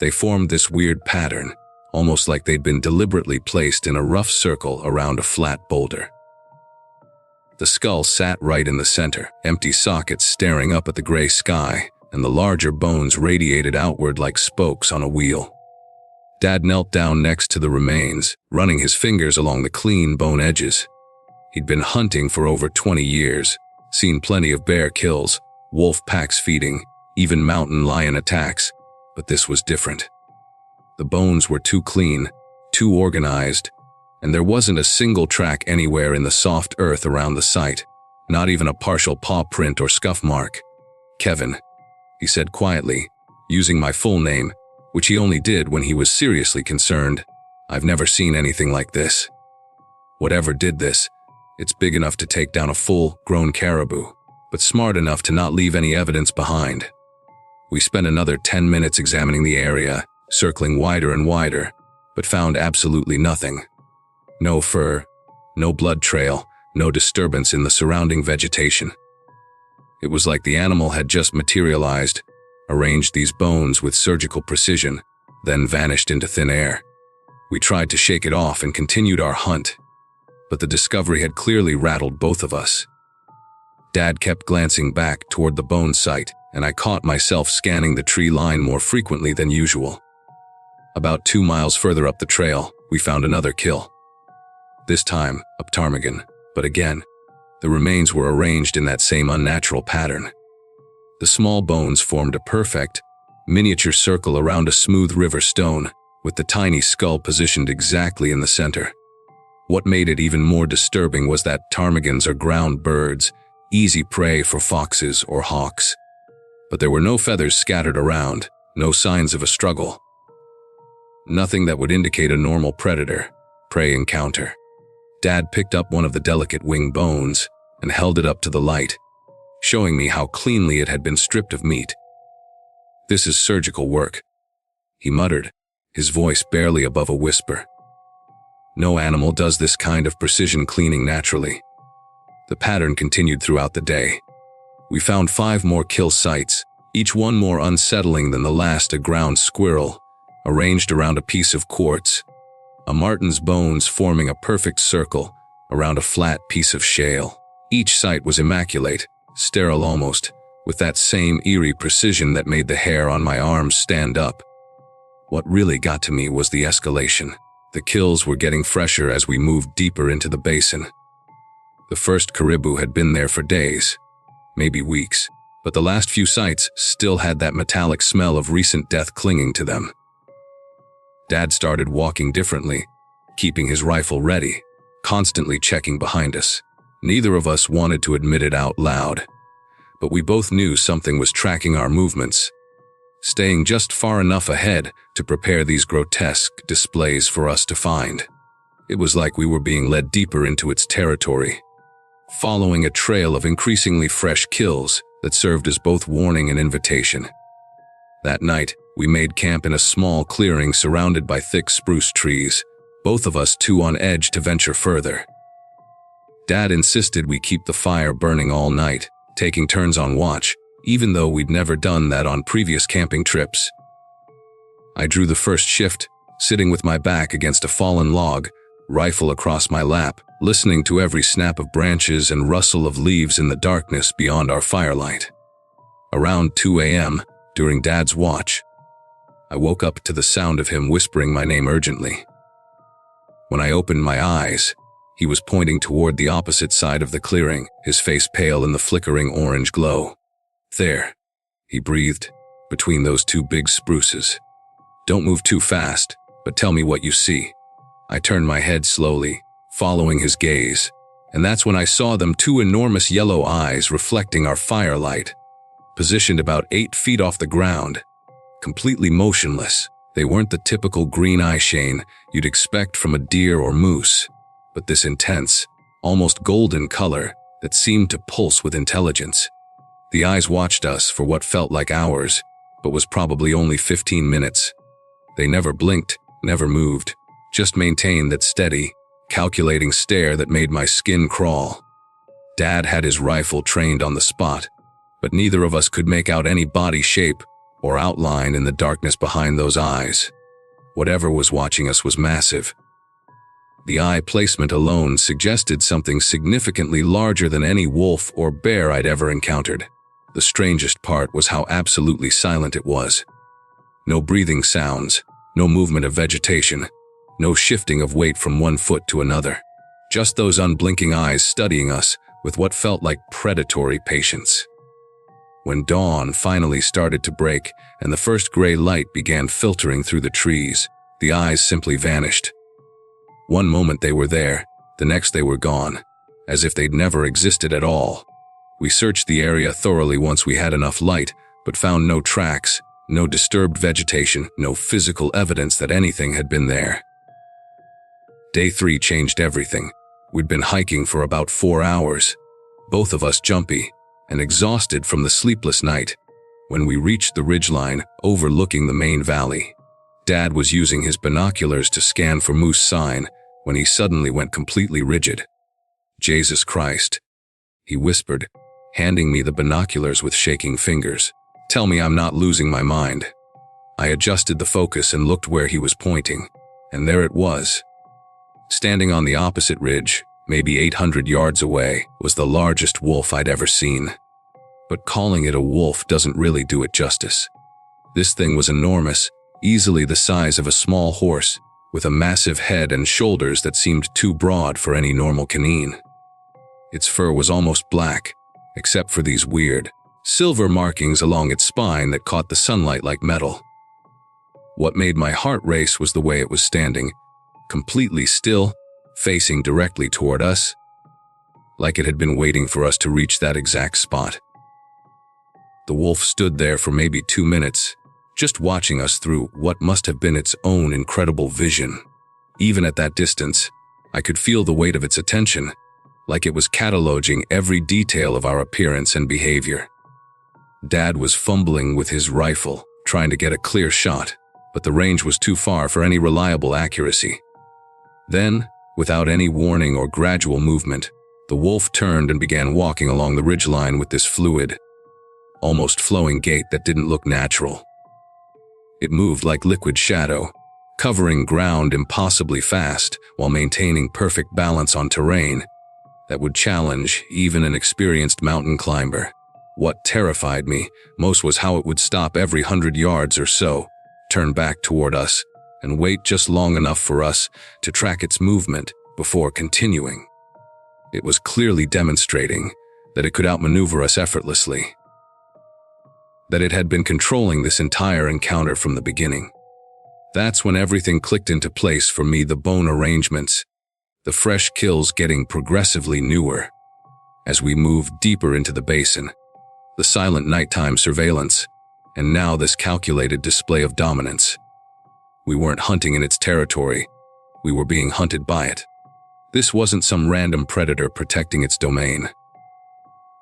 they formed this weird pattern, almost like they'd been deliberately placed in a rough circle around a flat boulder. The skull sat right in the center, empty sockets staring up at the gray sky, and the larger bones radiated outward like spokes on a wheel. Dad knelt down next to the remains, running his fingers along the clean bone edges. He'd been hunting for over 20 years, seen plenty of bear kills, wolf packs feeding, even mountain lion attacks, but this was different. The bones were too clean, too organized, and there wasn't a single track anywhere in the soft earth around the site, not even a partial paw print or scuff mark. "Kevin," he said quietly, using my full name, which he only did when he was seriously concerned. "I've never seen anything like this. Whatever did this, it's big enough to take down a full-grown caribou, but smart enough to not leave any evidence behind." We spent another 10 minutes examining the area, circling wider and wider, but found absolutely nothing. No fur, no blood trail, no disturbance in the surrounding vegetation. It was like the animal had just materialized, arranged these bones with surgical precision, then vanished into thin air. We tried to shake it off and continued our hunt, but the discovery had clearly rattled both of us. Dad kept glancing back toward the bone site, and I caught myself scanning the tree line more frequently than usual. About 2 miles further up the trail, we found another kill. This time, a ptarmigan, but again, the remains were arranged in that same unnatural pattern. The small bones formed a perfect, miniature circle around a smooth river stone, with the tiny skull positioned exactly in the center. What made it even more disturbing was that ptarmigans are ground birds, easy prey for foxes or hawks. But there were no feathers scattered around, no signs of a struggle. Nothing that would indicate a normal predator-prey encounter. Dad picked up one of the delicate wing bones and held it up to the light, showing me how cleanly it had been stripped of meat. "This is surgical work," he muttered, his voice barely above a whisper. "No animal does this kind of precision cleaning naturally." The pattern continued throughout the day. We found 5 more kill sites, each one more unsettling than the last. A ground squirrel, arranged around a piece of quartz. A marten's bones forming a perfect circle around a flat piece of shale. Each site was immaculate, sterile almost, with that same eerie precision that made the hair on my arms stand up. What really got to me was the escalation. The kills were getting fresher as we moved deeper into the basin. The first caribou had been there for days, maybe weeks, but the last few sites still had that metallic smell of recent death clinging to them. Dad started walking differently, keeping his rifle ready, constantly checking behind us. Neither of us wanted to admit it out loud, but we both knew something was tracking our movements, staying just far enough ahead to prepare these grotesque displays for us to find. It was like we were being led deeper into its territory, following a trail of increasingly fresh kills that served as both warning and invitation. That night, we made camp in a small clearing surrounded by thick spruce trees, both of us too on edge to venture further. Dad insisted we keep the fire burning all night, taking turns on watch, even though we'd never done that on previous camping trips. I drew the first shift, sitting with my back against a fallen log, rifle across my lap, listening to every snap of branches and rustle of leaves in the darkness beyond our firelight. Around 2 a.m., during Dad's watch, I woke up to the sound of him whispering my name urgently. When I opened my eyes, he was pointing toward the opposite side of the clearing, his face pale in the flickering orange glow. "There," he breathed, between those 2 big spruces. "Don't move too fast, but tell me what you see." I turned my head slowly, following his gaze, and that's when I saw them, 2 enormous yellow eyes reflecting our firelight, positioned about 8 feet off the ground, completely motionless. They weren't the typical green eye sheen you'd expect from a deer or moose, but this intense, almost golden color that seemed to pulse with intelligence. The eyes watched us for what felt like hours, but was probably only 15 minutes. They never blinked, never moved, just maintained that steady, calculating stare that made my skin crawl. Dad had his rifle trained on the spot, but neither of us could make out any body shape or outline in the darkness behind those eyes. Whatever was watching us was massive. The eye placement alone suggested something significantly larger than any wolf or bear I'd ever encountered. The strangest part was how absolutely silent it was. No breathing sounds, no movement of vegetation, no shifting of weight from one foot to another. Just those unblinking eyes studying us with what felt like predatory patience. When dawn finally started to break and the first gray light began filtering through the trees, the eyes simply vanished. One moment they were there, the next they were gone, as if they'd never existed at all. We searched the area thoroughly once we had enough light, but found no tracks, no disturbed vegetation, no physical evidence that anything had been there. Day 3 changed everything. We'd been hiking for about 4 hours, both of us jumpy and exhausted from the sleepless night. When we reached the ridgeline overlooking the main valley, Dad was using his binoculars to scan for moose sign when he suddenly went completely rigid. "Jesus Christ," he whispered, handing me the binoculars with shaking fingers. "Tell me I'm not losing my mind." I adjusted the focus and looked where he was pointing, and there it was. Standing on the opposite ridge, maybe 800 yards away, was the largest wolf I'd ever seen. But calling it a wolf doesn't really do it justice. This thing was enormous, easily the size of a small horse, with a massive head and shoulders that seemed too broad for any normal canine. Its fur was almost black, except for these weird, silver markings along its spine that caught the sunlight like metal. What made my heart race was the way it was standing, completely still, facing directly toward us, like it had been waiting for us to reach that exact spot. The wolf stood there for maybe 2 minutes, just watching us through what must have been its own incredible vision. Even at that distance, I could feel the weight of its attention, like it was cataloging every detail of our appearance and behavior. Dad was fumbling with his rifle, trying to get a clear shot, but the range was too far for any reliable accuracy. Then, without any warning or gradual movement, the wolf turned and began walking along the ridgeline with this fluid, almost flowing gait that didn't look natural. It moved like liquid shadow, covering ground impossibly fast while maintaining perfect balance on terrain that would challenge even an experienced mountain climber. What terrified me most was how it would stop every 100 yards or so, turn back toward us, and wait just long enough for us to track its movement before continuing. It was clearly demonstrating that it could outmaneuver us effortlessly, that it had been controlling this entire encounter from the beginning. That's when everything clicked into place for me, the bone arrangements, the fresh kills getting progressively newer. As we moved deeper into the basin, the silent nighttime surveillance, and now this calculated display of dominance. We weren't hunting in its territory, we were being hunted by it. This wasn't some random predator protecting its domain.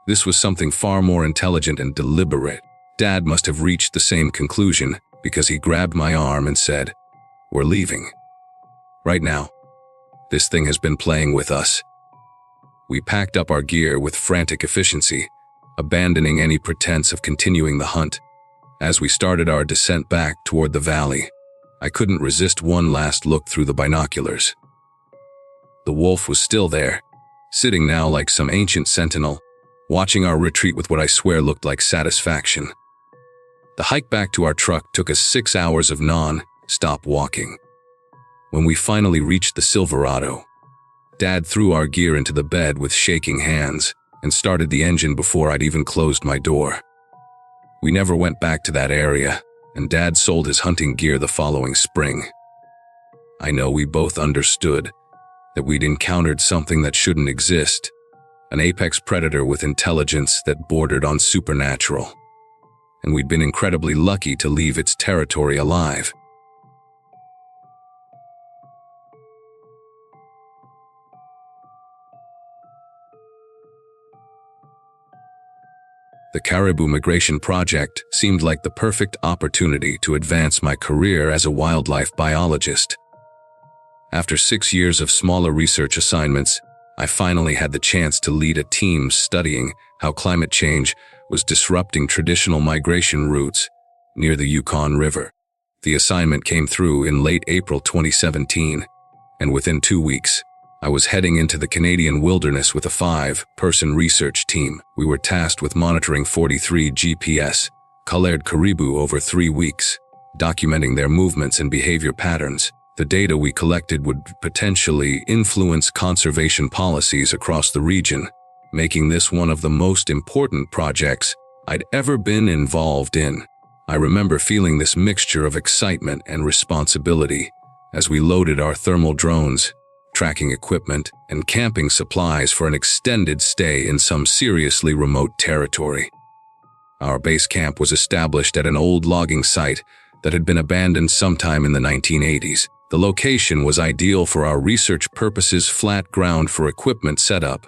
This was something far more intelligent and deliberate. Dad must have reached the same conclusion because he grabbed my arm and said, "We're leaving. Right now. This thing has been playing with us." We packed up our gear with frantic efficiency, abandoning any pretense of continuing the hunt. As we started our descent back toward the valley, I couldn't resist one last look through the binoculars. The wolf was still there, sitting now like some ancient sentinel, watching our retreat with what I swear looked like satisfaction. The hike back to our truck took us 6 hours of non-stop walking. When we finally reached the Silverado, Dad threw our gear into the bed with shaking hands and started the engine before I'd even closed my door. We never went back to that area, and Dad sold his hunting gear the following spring. I know we both understood that we'd encountered something that shouldn't exist, an apex predator with intelligence that bordered on supernatural, and we'd been incredibly lucky to leave its territory alive. The Caribou Migration Project seemed like the perfect opportunity to advance my career as a wildlife biologist. After 6 years of smaller research assignments, I finally had the chance to lead a team studying how climate change was disrupting traditional migration routes near the Yukon River. The assignment came through in late April 2017, and within 2 weeks, I was heading into the Canadian wilderness with a 5-person research team. We were tasked with monitoring 43 GPS collared caribou over 3 weeks, documenting their movements and behavior patterns. The data we collected would potentially influence conservation policies across the region, making this one of the most important projects I'd ever been involved in. I remember feeling this mixture of excitement and responsibility as we loaded our thermal drones, tracking equipment, and camping supplies for an extended stay in some seriously remote territory. Our base camp was established at an old logging site that had been abandoned sometime in the 1980s. The location was ideal for our research purposes: flat ground for equipment setup,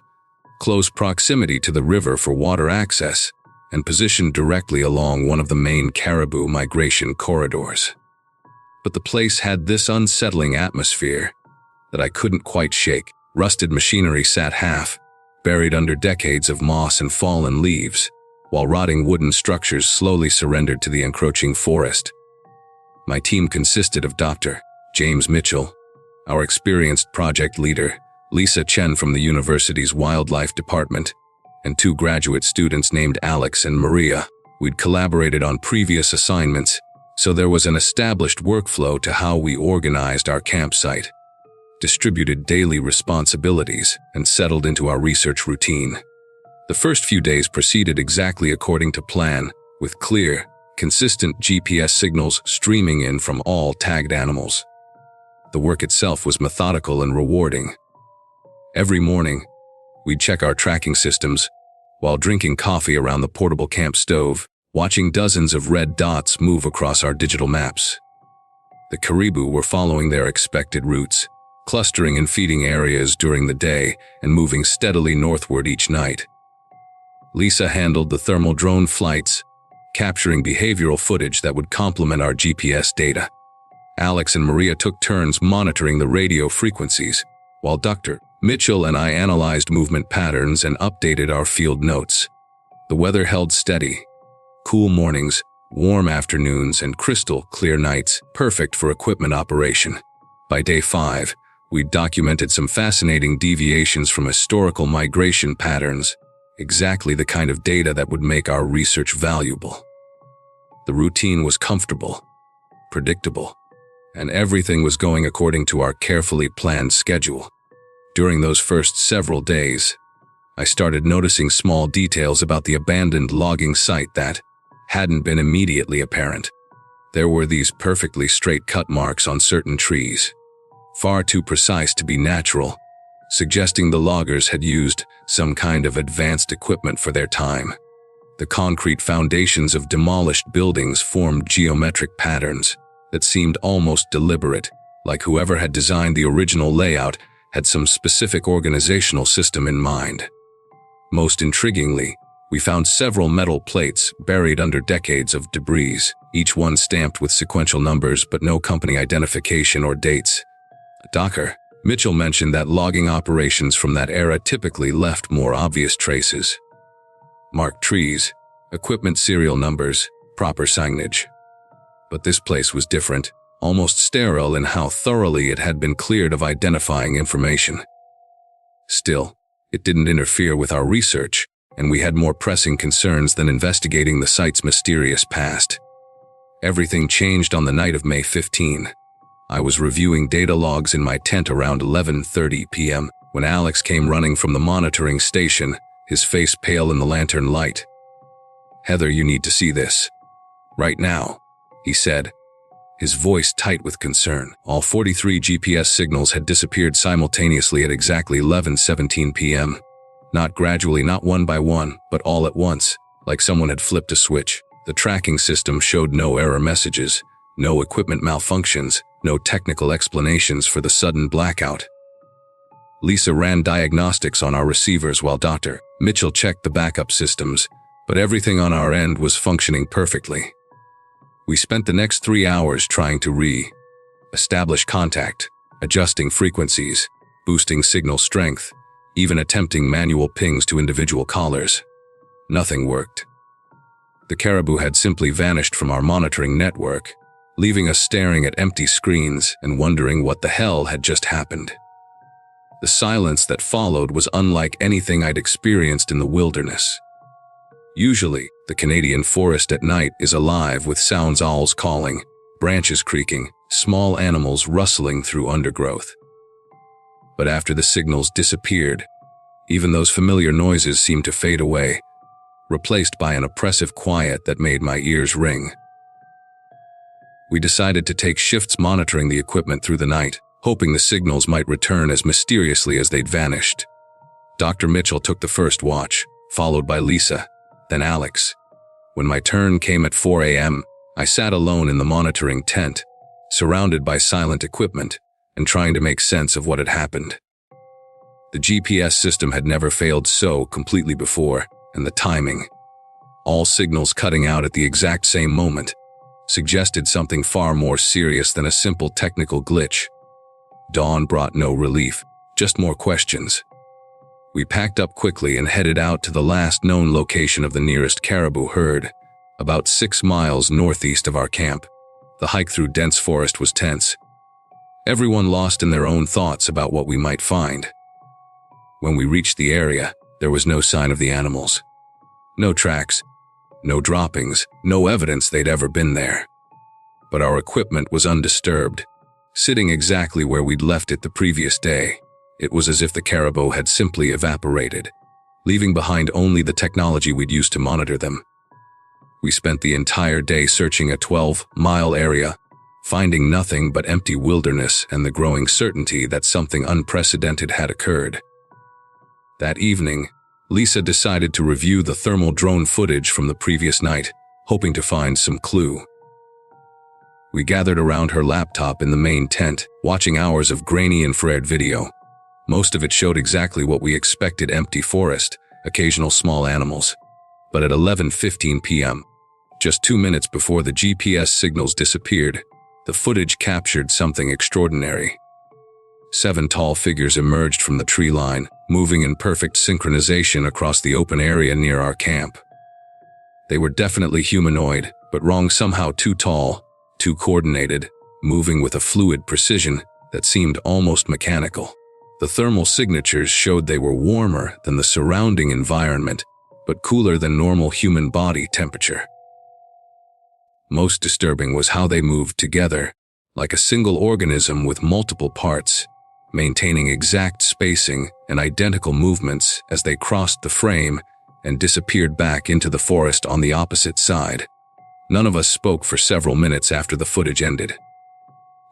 close proximity to the river for water access, and positioned directly along one of the main caribou migration corridors. But the place had this unsettling atmosphere that I couldn't quite shake. Rusted machinery sat half buried under decades of moss and fallen leaves, while rotting wooden structures slowly surrendered to the encroaching forest. My team consisted of Dr. James Mitchell, our experienced project leader, Lisa Chen from the university's wildlife department, and 2 graduate students named Alex and Maria. We'd collaborated on previous assignments, so there was an established workflow to how we organized our campsite, distributed daily responsibilities, and settled into our research routine. The first few days proceeded exactly according to plan, with clear, consistent GPS signals streaming in from all tagged animals. The work itself was methodical and rewarding. Every morning, we'd check our tracking systems while drinking coffee around the portable camp stove, watching dozens of red dots move across our digital maps. The caribou were following their expected routes, clustering in feeding areas during the day and moving steadily northward each night. Lisa handled the thermal drone flights, capturing behavioral footage that would complement our GPS data. Alex and Maria took turns monitoring the radio frequencies, while Dr. Mitchell and I analyzed movement patterns and updated our field notes. The weather held steady. Cool mornings, warm afternoons, and crystal clear nights, perfect for equipment operation. By day 5, we documented some fascinating deviations from historical migration patterns, exactly the kind of data that would make our research valuable. The routine was comfortable, predictable, and everything was going according to our carefully planned schedule. During those first several days, I started noticing small details about the abandoned logging site that hadn't been immediately apparent. There were these perfectly straight cut marks on certain trees, far too precise to be natural, suggesting the loggers had used some kind of advanced equipment for their time. The concrete foundations of demolished buildings formed geometric patterns that seemed almost deliberate, like whoever had designed the original layout had some specific organizational system in mind. Most intriguingly, we found several metal plates buried under decades of debris, each one stamped with sequential numbers but no company identification or dates. Dr. Mitchell mentioned that logging operations from that era typically left more obvious traces. Marked trees, equipment serial numbers, proper signage. But this place was different, almost sterile in how thoroughly it had been cleared of identifying information. Still, it didn't interfere with our research, and we had more pressing concerns than investigating the site's mysterious past. Everything changed on the night of May 15. I was reviewing data logs in my tent around 11:30 p.m. when Alex came running from the monitoring station, his face pale in the lantern light. "Heather, you need to see this. Right now," he said, his voice tight with concern. All 43 GPS signals had disappeared simultaneously at exactly 11:17 p.m. Not gradually, not one by one, but all at once, like someone had flipped a switch. The tracking system showed no error messages, no equipment malfunctions, no technical explanations for the sudden blackout. Lisa ran diagnostics on our receivers while Dr. Mitchell checked the backup systems, but everything on our end was functioning perfectly. We spent the next 3 hours trying to re-establish contact, adjusting frequencies, boosting signal strength, even attempting manual pings to individual callers. Nothing worked. The caribou had simply vanished from our monitoring network, leaving us staring at empty screens and wondering what the hell had just happened. The silence that followed was unlike anything I'd experienced in the wilderness. Usually, the Canadian forest at night is alive with sounds, owls calling, branches creaking, small animals rustling through undergrowth. But after the signals disappeared, even those familiar noises seemed to fade away, replaced by an oppressive quiet that made my ears ring. We decided to take shifts monitoring the equipment through the night, hoping the signals might return as mysteriously as they'd vanished. Dr. Mitchell took the first watch, followed by Lisa, then Alex. When my turn came at 4 a.m., I sat alone in the monitoring tent, surrounded by silent equipment, and trying to make sense of what had happened. The GPS system had never failed so completely before, and the timing, all signals cutting out at the exact same moment, suggested something far more serious than a simple technical glitch. Dawn brought no relief, just more questions. We packed up quickly and headed out to the last known location of the nearest caribou herd, about 6 miles northeast of our camp. The hike through dense forest was tense. Everyone lost in their own thoughts about what we might find. When we reached the area, there was no sign of the animals. No tracks, no droppings, no evidence they'd ever been there. But our equipment was undisturbed, sitting exactly where we'd left it the previous day. It was as if the caribou had simply evaporated, leaving behind only the technology we'd used to monitor them. We spent the entire day searching a 12-mile area, finding nothing but empty wilderness and the growing certainty that something unprecedented had occurred. That evening, Lisa decided to review the thermal drone footage from the previous night, hoping to find some clue. We gathered around her laptop in the main tent, watching hours of grainy infrared video. Most of it showed exactly what we expected: empty forest, occasional small animals. But at 11:15 p.m., just 2 minutes before the GPS signals disappeared, the footage captured something extraordinary. 7 tall figures emerged from the tree line, moving in perfect synchronization across the open area near our camp. They were definitely humanoid, but wrong: somehow too tall, too coordinated, moving with a fluid precision that seemed almost mechanical. The thermal signatures showed they were warmer than the surrounding environment, but cooler than normal human body temperature. Most disturbing was how they moved together, like a single organism with multiple parts, maintaining exact spacing and identical movements as they crossed the frame and disappeared back into the forest on the opposite side. None of us spoke for several minutes after the footage ended.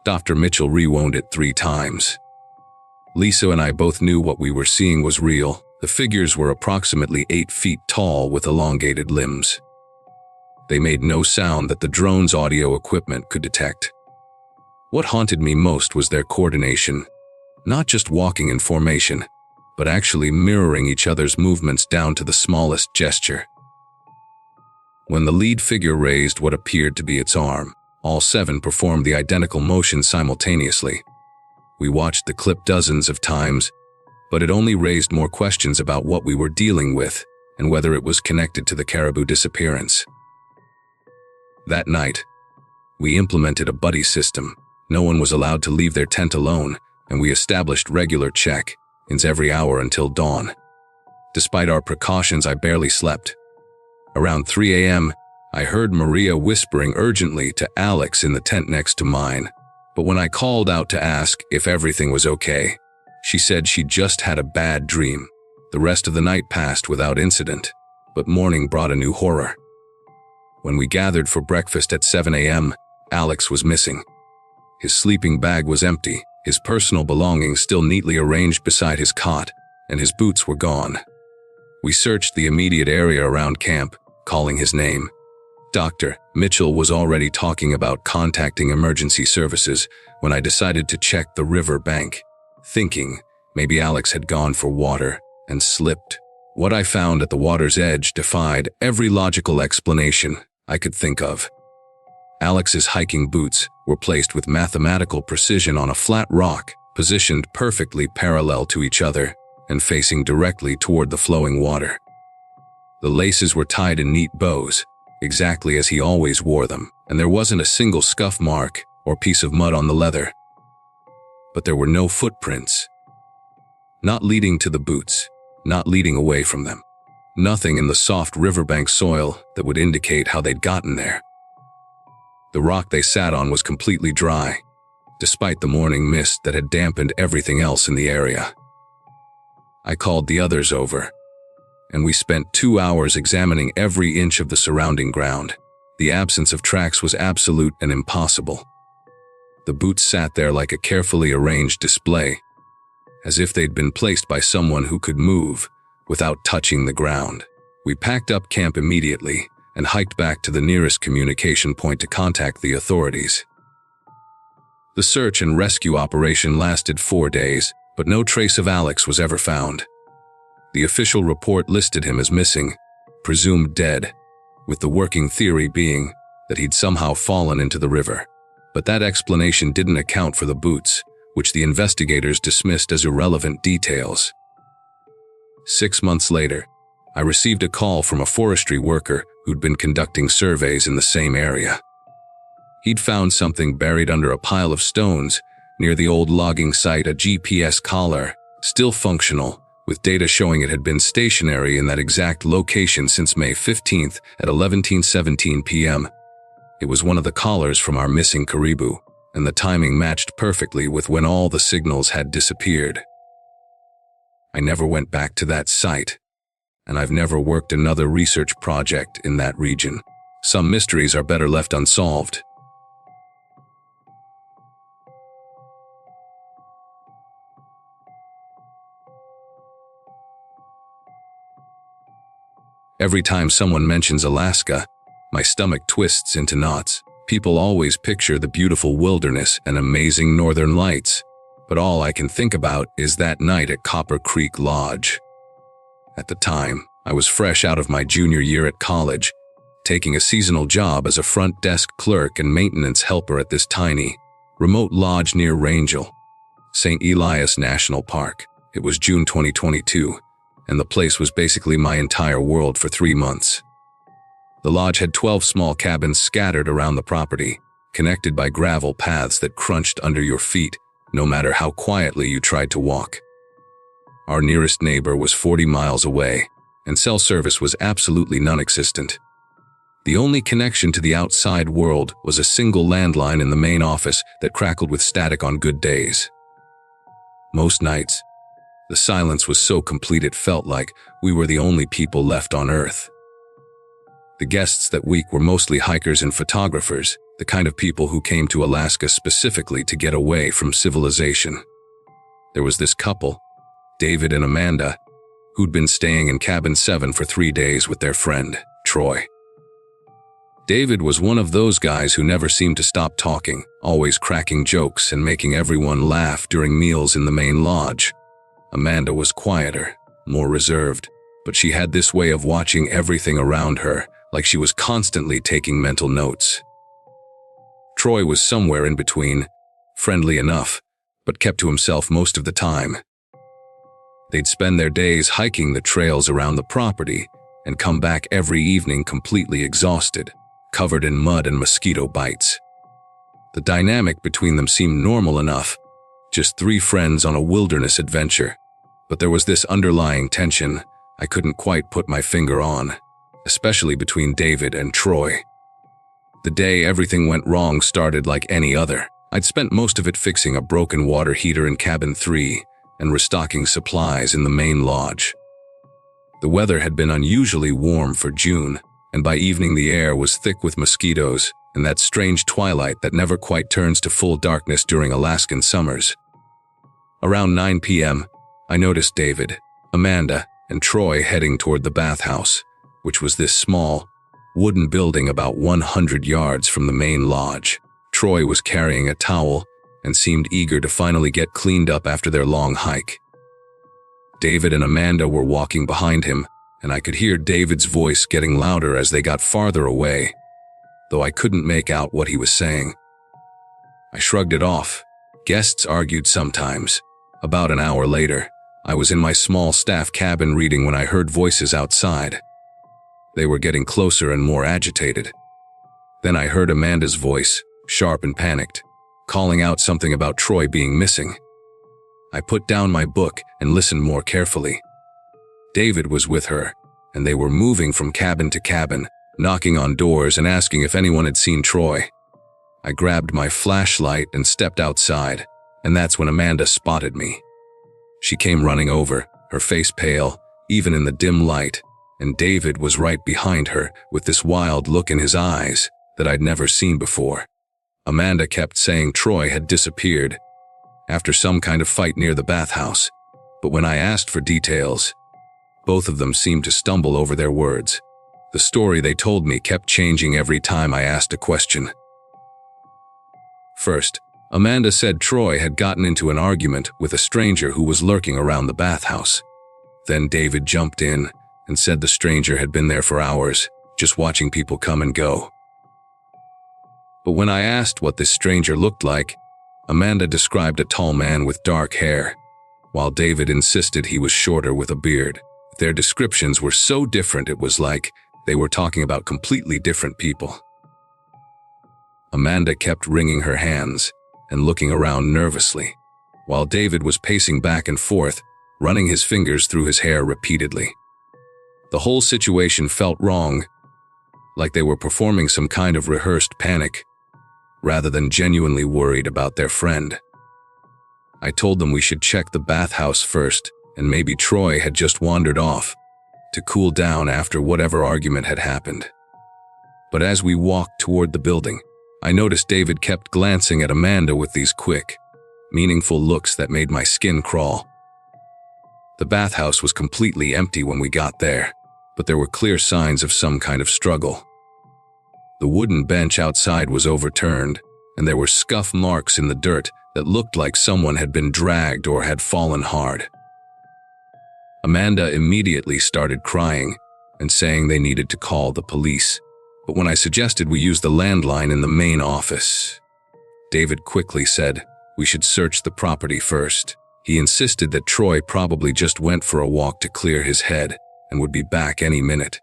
Dr. Mitchell rewound it 3 times. Lisa and I both knew what we were seeing was real. The figures were approximately 8 feet tall with elongated limbs. They made no sound that the drone's audio equipment could detect. What haunted me most was their coordination, not just walking in formation, but actually mirroring each other's movements down to the smallest gesture. When the lead figure raised what appeared to be its arm, all 7 performed the identical motion simultaneously. We watched the clip dozens of times, but it only raised more questions about what we were dealing with and whether it was connected to the caribou disappearance. That night, we implemented a buddy system. No one was allowed to leave their tent alone, and we established regular check-ins every hour until dawn. Despite our precautions, I barely slept. Around 3 a.m., I heard Maria whispering urgently to Alex in the tent next to mine, but when I called out to ask if everything was okay, she said she just had a bad dream. The rest of the night passed without incident, but morning brought a new horror. When we gathered for breakfast at 7 a.m., Alex was missing. His sleeping bag was empty, his personal belongings still neatly arranged beside his cot, and his boots were gone. We searched the immediate area around camp, calling his name. Dr. Mitchell was already talking about contacting emergency services when I decided to check the river bank, thinking maybe Alex had gone for water and slipped. What I found at the water's edge defied every logical explanation I could think of. Alex's hiking boots were placed with mathematical precision on a flat rock, positioned perfectly parallel to each other and facing directly toward the flowing water. The laces were tied in neat bows, exactly as he always wore them, and there wasn't a single scuff mark or piece of mud on the leather. But there were no footprints. Not leading to the boots, not leading away from them. Nothing in the soft riverbank soil that would indicate how they'd gotten there. The rock they sat on was completely dry, despite the morning mist that had dampened everything else in the area. I called the others over, and we spent 2 hours examining every inch of the surrounding ground. The absence of tracks was absolute and impossible. The boots sat there like a carefully arranged display, as if they'd been placed by someone who could move without touching the ground. We packed up camp immediately and hiked back to the nearest communication point to contact the authorities. The search and rescue operation lasted 4 days, but no trace of Alex was ever found. The official report listed him as missing, presumed dead, with the working theory being that he'd somehow fallen into the river. But that explanation didn't account for the boots, which the investigators dismissed as irrelevant details. 6 months later, I received a call from a forestry worker who'd been conducting surveys in the same area. He'd found something buried under a pile of stones near the old logging site, a GPS collar, still functional, with data showing it had been stationary in that exact location since May 15th at 11:17 p.m. It was one of the collars from our missing caribou, and the timing matched perfectly with when all the signals had disappeared. I never went back to that site, and I've never worked another research project in that region. Some mysteries are better left unsolved. Every time someone mentions Alaska, my stomach twists into knots. People always picture the beautiful wilderness and amazing northern lights, but all I can think about is that night at Copper Creek Lodge. At the time, I was fresh out of my junior year at college, taking a seasonal job as a front desk clerk and maintenance helper at this tiny, remote lodge near Rangel, St. Elias National Park. It was June 2022, and the place was basically my entire world for 3 months. The lodge had 12 small cabins scattered around the property, connected by gravel paths that crunched under your feet, no matter how quietly you tried to walk. Our nearest neighbor was 40 miles away, and cell service was absolutely non-existent. The only connection to the outside world was a single landline in the main office that crackled with static on good days. Most nights, the silence was so complete it felt like we were the only people left on Earth. The guests that week were mostly hikers and photographers, the kind of people who came to Alaska specifically to get away from civilization. There was this couple, David and Amanda, who'd been staying in cabin 7 for 3 days with their friend, Troy. David was one of those guys who never seemed to stop talking, always cracking jokes and making everyone laugh during meals in the main lodge. Amanda was quieter, more reserved, but she had this way of watching everything around her, like she was constantly taking mental notes. Troy was somewhere in between, friendly enough, but kept to himself most of the time. They'd spend their days hiking the trails around the property and come back every evening completely exhausted, covered in mud and mosquito bites. The dynamic between them seemed normal enough, just 3 friends on a wilderness adventure, but there was this underlying tension I couldn't quite put my finger on, especially between David and Troy. The day everything went wrong started like any other. I'd spent most of it fixing a broken water heater in cabin 3 and restocking supplies in the main lodge. The weather had been unusually warm for June, and by evening the air was thick with mosquitoes and that strange twilight that never quite turns to full darkness during Alaskan summers. Around 9 p.m., I noticed David, Amanda, and Troy heading toward the bathhouse, which was this small, wooden building about 100 yards from the main lodge. Troy was carrying a towel and seemed eager to finally get cleaned up after their long hike. David and Amanda were walking behind him, and I could hear David's voice getting louder as they got farther away, though I couldn't make out what he was saying. I shrugged it off. Guests argued sometimes. About an hour later, I was in my small staff cabin reading when I heard voices outside. They were getting closer and more agitated. Then I heard Amanda's voice, sharp and panicked, calling out something about Troy being missing. I put down my book and listened more carefully. David was with her, and they were moving from cabin to cabin, knocking on doors and asking if anyone had seen Troy. I grabbed my flashlight and stepped outside, and that's when Amanda spotted me. She came running over, her face pale, even in the dim light, and David was right behind her with this wild look in his eyes that I'd never seen before. Amanda kept saying Troy had disappeared after some kind of fight near the bathhouse, but when I asked for details, both of them seemed to stumble over their words. The story they told me kept changing every time I asked a question. First, Amanda said Troy had gotten into an argument with a stranger who was lurking around the bathhouse. Then David jumped in and said the stranger had been there for hours, just watching people come and go. But when I asked what this stranger looked like, Amanda described a tall man with dark hair, while David insisted he was shorter with a beard. Their descriptions were so different it was like they were talking about completely different people. Amanda kept wringing her hands and looking around nervously, while David was pacing back and forth, running his fingers through his hair repeatedly. The whole situation felt wrong, like they were performing some kind of rehearsed panic, rather than genuinely worried about their friend. I told them we should check the bathhouse first, and maybe Troy had just wandered off to cool down after whatever argument had happened. But as we walked toward the building, I noticed David kept glancing at Amanda with these quick, meaningful looks that made my skin crawl. The bathhouse was completely empty when we got there, but there were clear signs of some kind of struggle. The wooden bench outside was overturned, and there were scuff marks in the dirt that looked like someone had been dragged or had fallen hard. Amanda immediately started crying and saying they needed to call the police, but when I suggested we use the landline in the main office, David quickly said we should search the property first. He insisted that Troy probably just went for a walk to clear his head and would be back any minute.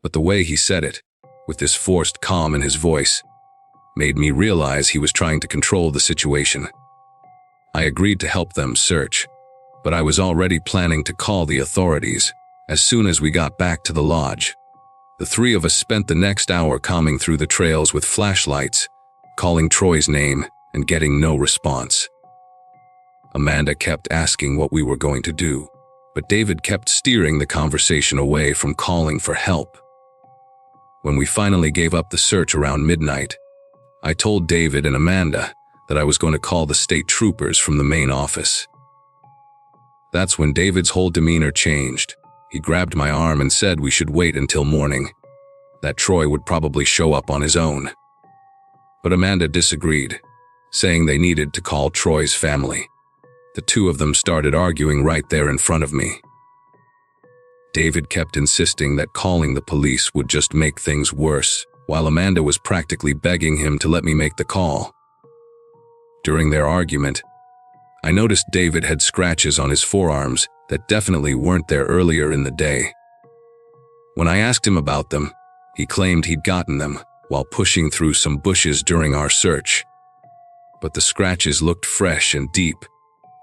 But the way he said it, with this forced calm in his voice, made me realize he was trying to control the situation. I agreed to help them search, but I was already planning to call the authorities as soon as we got back to the lodge. The three of us spent the next hour combing through the trails with flashlights, calling Troy's name and getting no response. Amanda kept asking what we were going to do, but David kept steering the conversation away from calling for help. When we finally gave up the search around midnight, I told David and Amanda that I was going to call the state troopers from the main office. That's when David's whole demeanor changed. He grabbed my arm and said we should wait until morning, that Troy would probably show up on his own. But Amanda disagreed, saying they needed to call Troy's family. The two of them started arguing right there in front of me. David kept insisting that calling the police would just make things worse, while Amanda was practically begging him to let me make the call. During their argument, I noticed David had scratches on his forearms that definitely weren't there earlier in the day. When I asked him about them, he claimed he'd gotten them while pushing through some bushes during our search. But the scratches looked fresh and deep,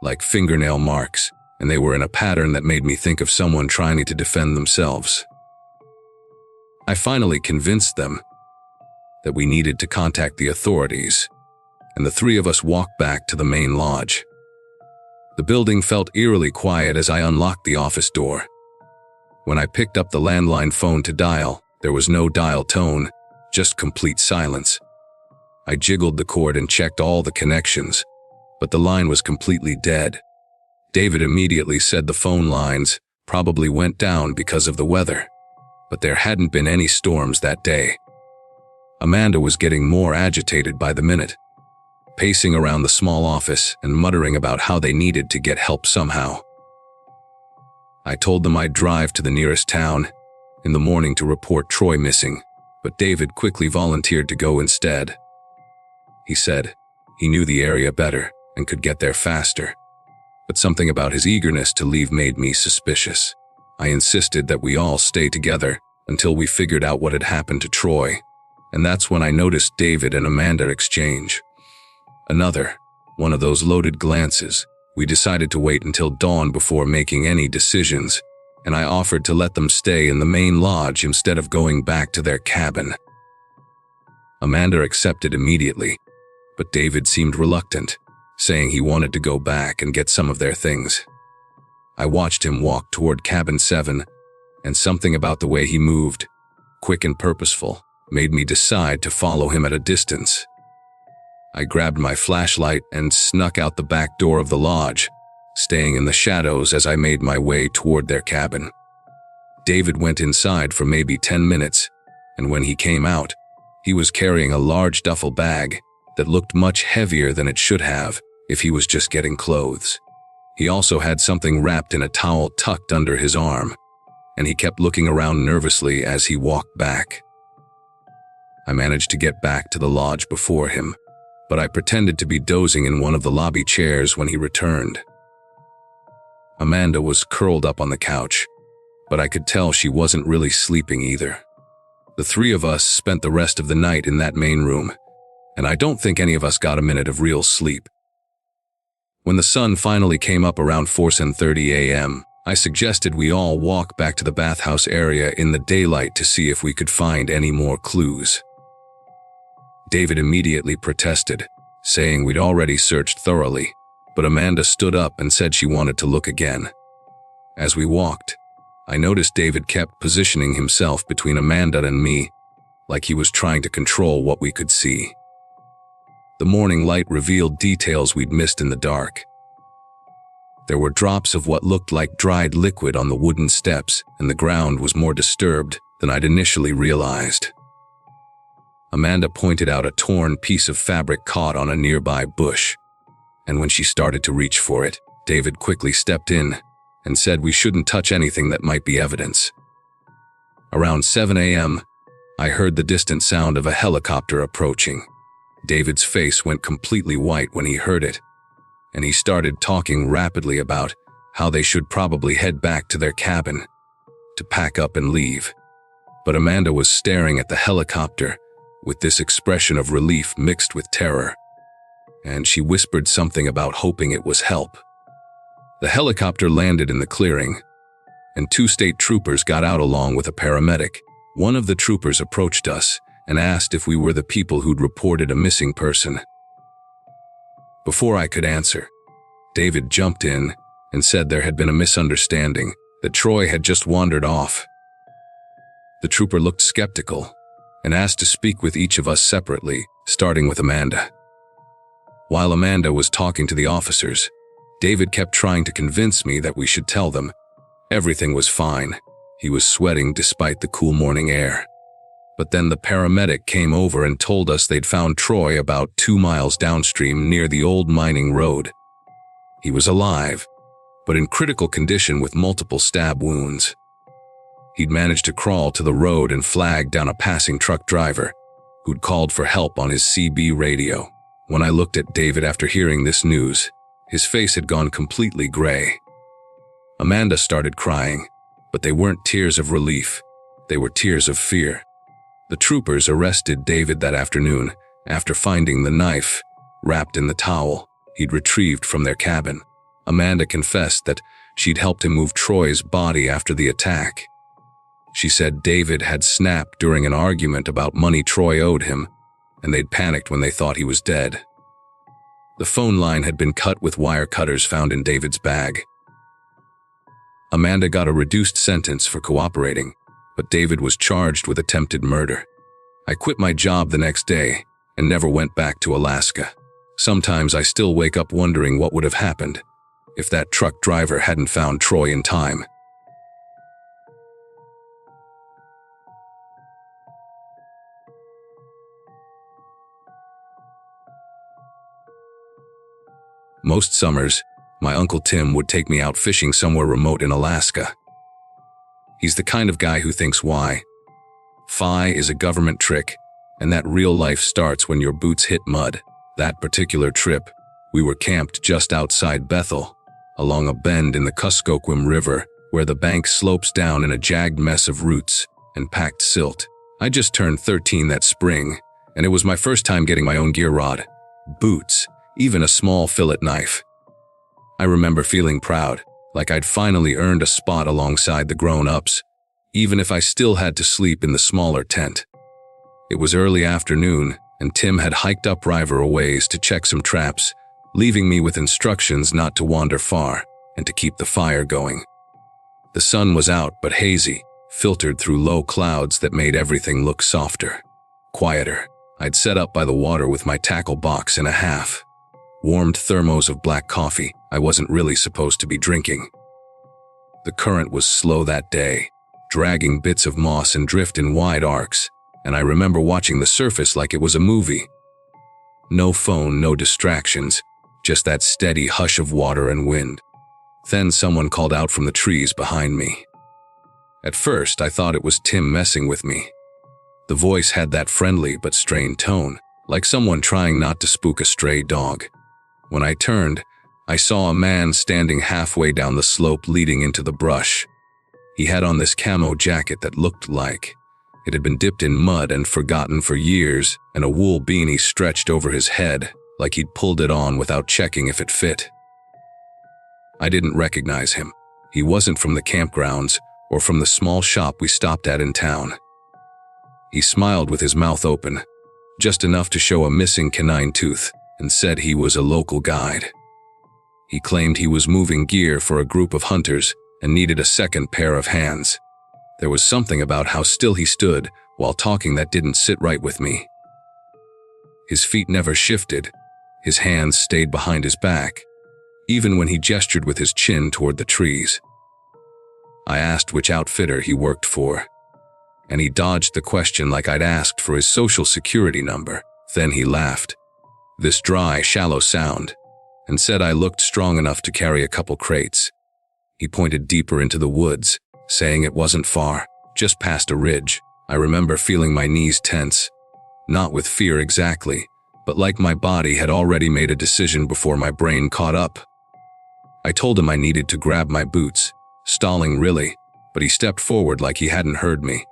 like fingernail marks, and they were in a pattern that made me think of someone trying to defend themselves. I finally convinced them that we needed to contact the authorities, and the three of us walked back to the main lodge. The building felt eerily quiet as I unlocked the office door. When I picked up the landline phone to dial, there was no dial tone, just complete silence. I jiggled the cord and checked all the connections, but the line was completely dead. David immediately said the phone lines probably went down because of the weather, but there hadn't been any storms that day. Amanda was getting more agitated by the minute, pacing around the small office and muttering about how they needed to get help somehow. I told them I'd drive to the nearest town in the morning to report Troy missing, but David quickly volunteered to go instead. He said he knew the area better and could get there faster, but something about his eagerness to leave made me suspicious. I insisted that we all stay together until we figured out what had happened to Troy, and that's when I noticed David and Amanda exchange another one of those loaded glances. We decided to wait until dawn before making any decisions, and I offered to let them stay in the main lodge instead of going back to their cabin. Amanda accepted immediately, but David seemed reluctant, saying he wanted to go back and get some of their things. I watched him walk toward cabin 7, and something about the way he moved, quick and purposeful, made me decide to follow him at a distance. I grabbed my flashlight and snuck out the back door of the lodge, staying in the shadows as I made my way toward their cabin. David went inside for maybe 10 minutes, and when he came out, he was carrying a large duffel bag that looked much heavier than it should have if he was just getting clothes. He also had something wrapped in a towel tucked under his arm, and he kept looking around nervously as he walked back. I managed to get back to the lodge before him, but I pretended to be dozing in one of the lobby chairs when he returned. Amanda was curled up on the couch, but I could tell she wasn't really sleeping either. The three of us spent the rest of the night in that main room, and I don't think any of us got a minute of real sleep. When the sun finally came up around 4:30 a.m., I suggested we all walk back to the bathhouse area in the daylight to see if we could find any more clues. David immediately protested, saying we'd already searched thoroughly, but Amanda stood up and said she wanted to look again. As we walked, I noticed David kept positioning himself between Amanda and me, like he was trying to control what we could see. The morning light revealed details we'd missed in the dark. There were drops of what looked like dried liquid on the wooden steps, and the ground was more disturbed than I'd initially realized. Amanda pointed out a torn piece of fabric caught on a nearby bush, and when she started to reach for it, David quickly stepped in and said we shouldn't touch anything that might be evidence. Around 7 a.m., I heard the distant sound of a helicopter approaching. David's face went completely white when he heard it, and he started talking rapidly about how they should probably head back to their cabin to pack up and leave. But Amanda was staring at the helicopter with this expression of relief mixed with terror, and she whispered something about hoping it was help. The helicopter landed in the clearing, and 2 state troopers got out along with a paramedic. One of the troopers approached us and asked if we were the people who'd reported a missing person. Before I could answer, David jumped in and said there had been a misunderstanding, that Troy had just wandered off. The trooper looked skeptical and asked to speak with each of us separately, starting with Amanda. While Amanda was talking to the officers, David kept trying to convince me that we should tell them. Everything was fine. He was sweating despite the cool morning air. But then the paramedic came over and told us they'd found Troy about 2 miles downstream near the old mining road. He was alive, but in critical condition with multiple stab wounds. He'd managed to crawl to the road and flag down a passing truck driver, who'd called for help on his CB radio. When I looked at David after hearing this news, his face had gone completely gray. Amanda started crying, but they weren't tears of relief. They were tears of fear. The troopers arrested David that afternoon after finding the knife wrapped in the towel he'd retrieved from their cabin. Amanda confessed that she'd helped him move Troy's body after the attack. She said David had snapped during an argument about money Troy owed him, and they'd panicked when they thought he was dead. The phone line had been cut with wire cutters found in David's bag. Amanda got a reduced sentence for cooperating, but David was charged with attempted murder. I quit my job the next day and never went back to Alaska. Sometimes I still wake up wondering what would have happened if that truck driver hadn't found Troy in time. Most summers, my Uncle Tim would take me out fishing somewhere remote in Alaska. He's the kind of guy who thinks why. Fi is a government trick, and that real life starts when your boots hit mud. That particular trip, we were camped just outside Bethel, along a bend in the Kuskokwim River, where the bank slopes down in a jagged mess of roots and packed silt. I just turned 13 that spring, and it was my first time getting my own gear rod, boots, even a small fillet knife. I remember feeling proud, like I'd finally earned a spot alongside the grown-ups, even if I still had to sleep in the smaller tent. It was early afternoon, and Tim had hiked up river a ways to check some traps, leaving me with instructions not to wander far and to keep the fire going. The sun was out but hazy, filtered through low clouds that made everything look softer, quieter. I'd set up by the water with my tackle box and a half warmed thermos of black coffee I wasn't really supposed to be drinking. The current was slow that day, dragging bits of moss and drift in wide arcs, and I remember watching the surface like it was a movie. No phone, no distractions, just that steady hush of water and wind. Then someone called out from the trees behind me. At first, I thought it was Tim messing with me. The voice had that friendly but strained tone, like someone trying not to spook a stray dog. When I turned, I saw a man standing halfway down the slope leading into the brush. He had on this camo jacket that looked like It had been dipped in mud and forgotten for years, and a wool beanie stretched over his head, like he'd pulled it on without checking if it fit. I didn't recognize him. He wasn't from the campgrounds or from the small shop we stopped at in town. He smiled with his mouth open, just enough to show a missing canine tooth, and said he was a local guide. He claimed he was moving gear for a group of hunters and needed a second pair of hands. There was something about how still he stood while talking that didn't sit right with me. His feet never shifted. His hands stayed behind his back, even when he gestured with his chin toward the trees. I asked which outfitter he worked for, and he dodged the question like I'd asked for his social security number. Then he laughed, this dry, shallow sound, and said I looked strong enough to carry a couple crates. He pointed deeper into the woods, saying it wasn't far, just past a ridge. I remember feeling my knees tense, not with fear exactly, but like my body had already made a decision before my brain caught up. I told him I needed to grab my boots, stalling really, but he stepped forward like he hadn't heard me.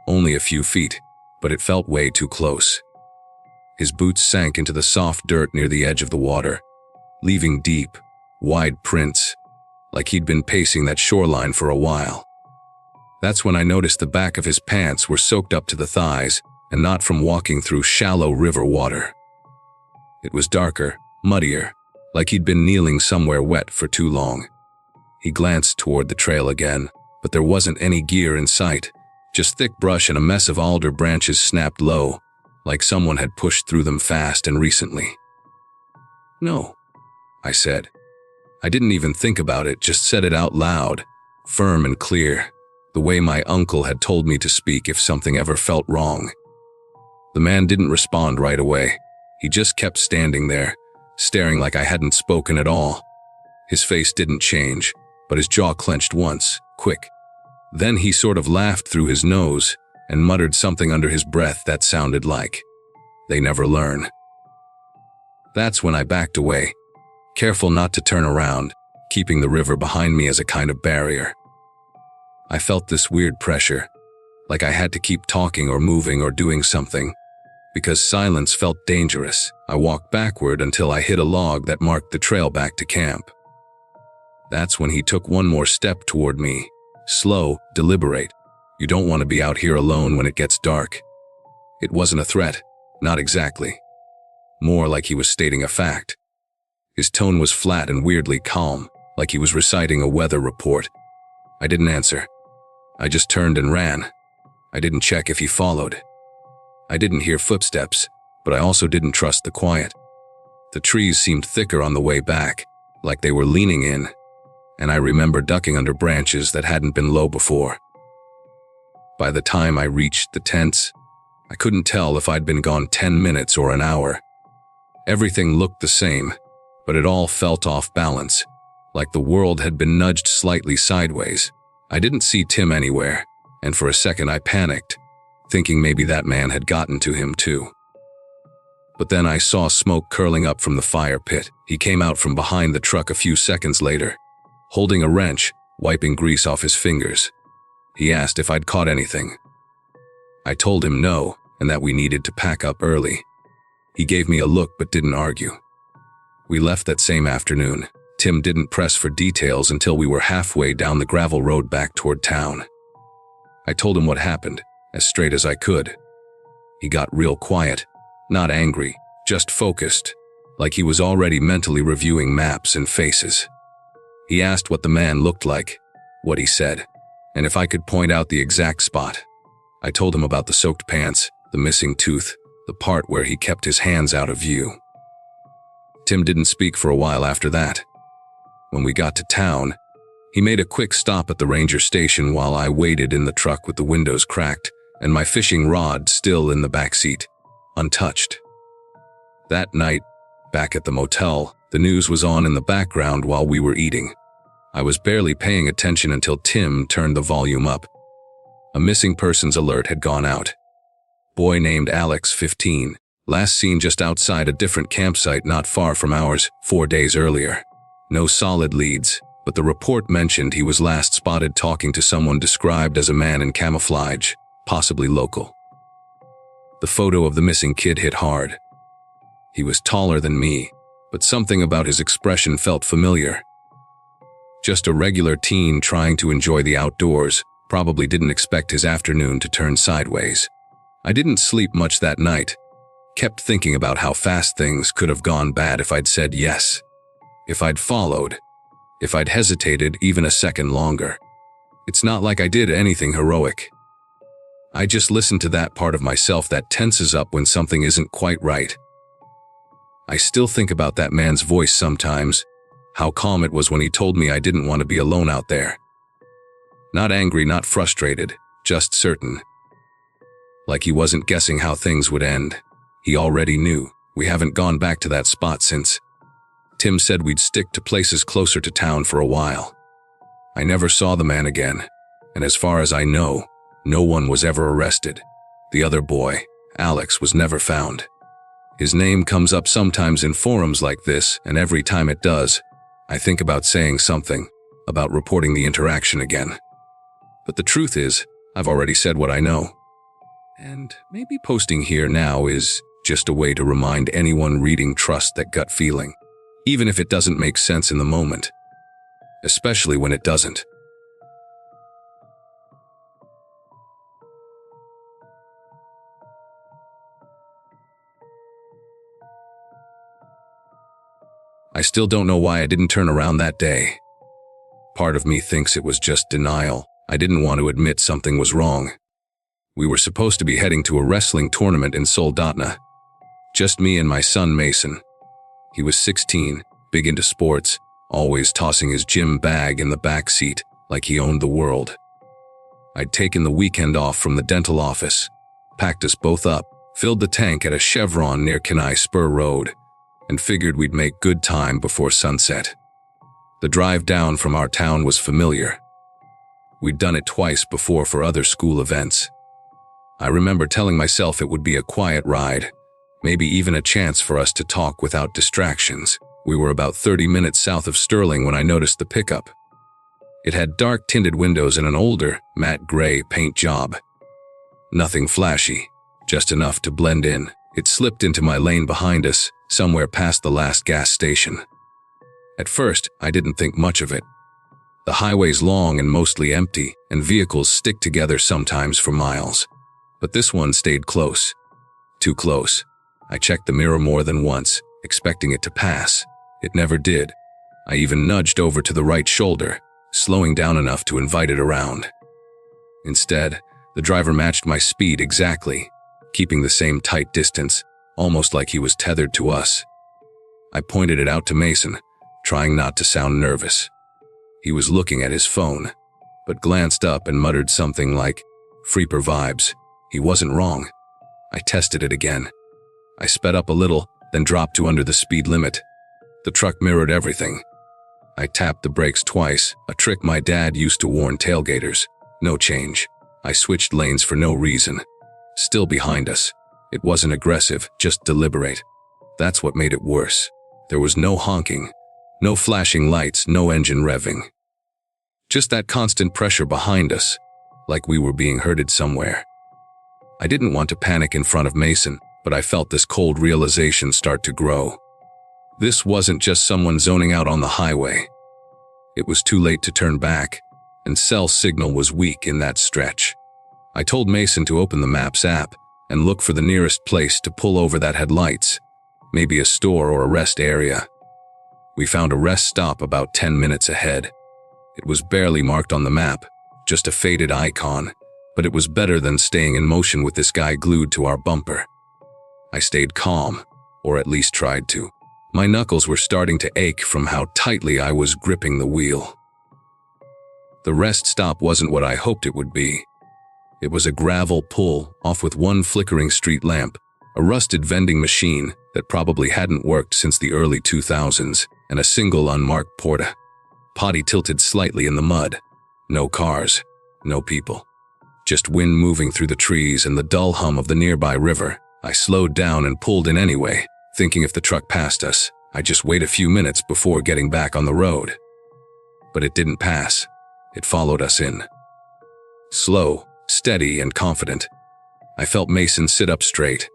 Only a few feet, but it felt way too close. His boots sank into the soft dirt near the edge of the water, leaving deep, wide prints, like he'd been pacing that shoreline for a while. That's when I noticed the back of his pants were soaked up to the thighs, and not from walking through shallow river water. It was darker, muddier, like he'd been kneeling somewhere wet for too long. He glanced toward the trail again, but there wasn't any gear in sight, just thick brush and a mess of alder branches snapped low, like someone had pushed through them fast and recently. "No," I said. I didn't even think about it, just said it out loud, firm and clear, the way my uncle had told me to speak if something ever felt wrong. The man didn't respond right away. He just kept standing there, staring like I hadn't spoken at all. His face didn't change, but his jaw clenched once, quick. Then he sort of laughed through his nose and muttered something under his breath that sounded like, "They never learn." That's when I backed away, careful not to turn around, keeping the river behind me as a kind of barrier. I felt this weird pressure, like I had to keep talking or moving or doing something. Because silence felt dangerous, I walked backward until I hit a log that marked the trail back to camp. That's when he took one more step toward me, slow, deliberate. You don't want to be out here alone when it gets dark. It wasn't a threat, not exactly. More like he was stating a fact. His tone was flat and weirdly calm, like he was reciting a weather report. I didn't answer. I just turned and ran. I didn't check if he followed. I didn't hear footsteps, but I also didn't trust the quiet. The trees seemed thicker on the way back, like they were leaning in, and I remember ducking under branches that hadn't been low before. By the time I reached the tents, I couldn't tell if I'd been gone 10 minutes or an hour. Everything looked the same, but it all felt off balance, like the world had been nudged slightly sideways. I didn't see Tim anywhere, and for a second I panicked, thinking maybe that man had gotten to him too. But then I saw smoke curling up from the fire pit. He came out from behind the truck a few seconds later, holding a wrench, wiping grease off his fingers. He asked if I'd caught anything. I told him no, and that we needed to pack up early. He gave me a look but didn't argue. We left that same afternoon. Tim didn't press for details until we were halfway down the gravel road back toward town. I told him what happened, as straight as I could. He got real quiet, not angry, just focused, like he was already mentally reviewing maps and faces. He asked what the man looked like, what he said, and if I could point out the exact spot. I told him about the soaked pants, the missing tooth, the part where he kept his hands out of view. Tim didn't speak for a while after that. When we got to town, he made a quick stop at the ranger station while I waited in the truck with the windows cracked and my fishing rod still in the back seat, untouched. That night, back at the motel, the news was on in the background while we were eating. I was barely paying attention until Tim turned the volume up. A missing persons alert had gone out. Boy named Alex, 15, last seen just outside a different campsite not far from ours 4 days earlier. No solid leads, but the report mentioned he was last spotted talking to someone described as a man in camouflage, possibly local. The photo of the missing kid hit hard. He was taller than me, but something about his expression felt familiar. Just a regular teen trying to enjoy the outdoors, probably didn't expect his afternoon to turn sideways. I didn't sleep much that night. Kept thinking about how fast things could have gone bad if I'd said yes. If I'd followed. If I'd hesitated even a second longer. It's not like I did anything heroic. I just listened to that part of myself that tenses up when something isn't quite right. I still think about that man's voice sometimes, how calm it was when he told me I didn't want to be alone out there. Not angry, not frustrated, just certain. Like he wasn't guessing how things would end. He already knew. We haven't gone back to that spot since. Tim said we'd stick to places closer to town for a while. I never saw the man again, and as far as I know, no one was ever arrested. The other boy, Alex, was never found. His name comes up sometimes in forums like this, and every time it does, I think about saying something, about reporting the interaction again. But the truth is, I've already said what I know. And maybe posting here now is just a way to remind anyone reading trust that gut feeling, even if it doesn't make sense in the moment. Especially when it doesn't. I still don't know why I didn't turn around that day. Part of me thinks it was just denial. I didn't want to admit something was wrong. We were supposed to be heading to a wrestling tournament in Soldotna. Just me and my son Mason. He was 16, big into sports, always tossing his gym bag in the back seat like he owned the world. I'd taken the weekend off from the dental office, packed us both up, filled the tank at a Chevron near Kenai Spur Road, and figured we'd make good time before sunset. The drive down from our town was familiar. We'd done it twice before for other school events. I remember telling myself it would be a quiet ride, maybe even a chance for us to talk without distractions. We were about 30 minutes south of Sterling when I noticed the pickup. It had dark tinted windows and an older, matte gray paint job. Nothing flashy, just enough to blend in. It slipped into my lane behind us, somewhere past the last gas station. At first, I didn't think much of it. The highway's long and mostly empty, and vehicles stick together sometimes for miles. But this one stayed close. Too close. I checked the mirror more than once, expecting it to pass. It never did. I even nudged over to the right shoulder, slowing down enough to invite it around. Instead, the driver matched my speed exactly, keeping the same tight distance, almost like he was tethered to us. I pointed it out to Mason, trying not to sound nervous. He was looking at his phone, but glanced up and muttered something like, "Freeper vibes." He wasn't wrong. I tested it again. I sped up a little, then dropped to under the speed limit. The truck mirrored everything. I tapped the brakes twice, a trick my dad used to warn tailgaters. No change. I switched lanes for no reason. Still behind us. It wasn't aggressive, just deliberate. That's what made it worse. There was no honking, no flashing lights, no engine revving. Just that constant pressure behind us, like we were being herded somewhere. I didn't want to panic in front of Mason, but I felt this cold realization start to grow. This wasn't just someone zoning out on the highway. It was too late to turn back, and cell signal was weak in that stretch. I told Mason to open the Maps app and look for the nearest place to pull over that had lights, maybe a store or a rest area. We found a rest stop about 10 minutes ahead. It was barely marked on the map, just a faded icon, but it was better than staying in motion with this guy glued to our bumper. I stayed calm, or at least tried to. My knuckles were starting to ache from how tightly I was gripping the wheel. The rest stop wasn't what I hoped it would be. It was a gravel pull off with one flickering street lamp, a rusted vending machine that probably hadn't worked since the early 2000s, and a single unmarked porta potty tilted slightly in the mud. No cars, no people. Just wind moving through the trees and the dull hum of the nearby river. I slowed down and pulled in anyway, thinking if the truck passed us, I'd just wait a few minutes before getting back on the road. But it didn't pass. It followed us in. Slow, steady and confident. I felt Mason sit up straight.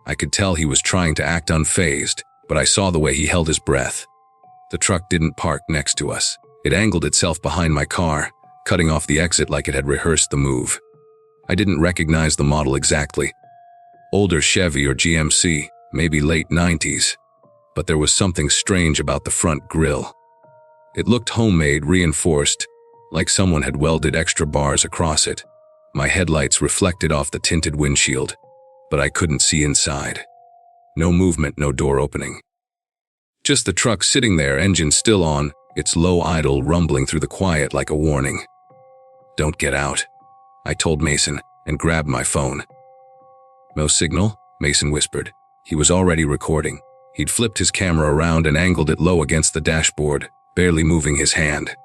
I could tell he was trying to act unfazed, but I saw the way he held his breath. The truck didn't park next to us. It angled itself behind my car, cutting off the exit like it had rehearsed the move. I didn't recognize the model exactly. Older Chevy or GMC, maybe late 90s. But there was something strange about the front grille. It looked homemade, reinforced, like someone had welded extra bars across it. My headlights reflected off the tinted windshield, but I couldn't see inside. No movement, no door opening. Just the truck sitting there, engine still on, its low idle rumbling through the quiet like a warning. "Don't get out," I told Mason, and grabbed my phone. "No signal?" Mason whispered. He was already recording. He'd flipped his camera around and angled it low against the dashboard, barely moving his hand.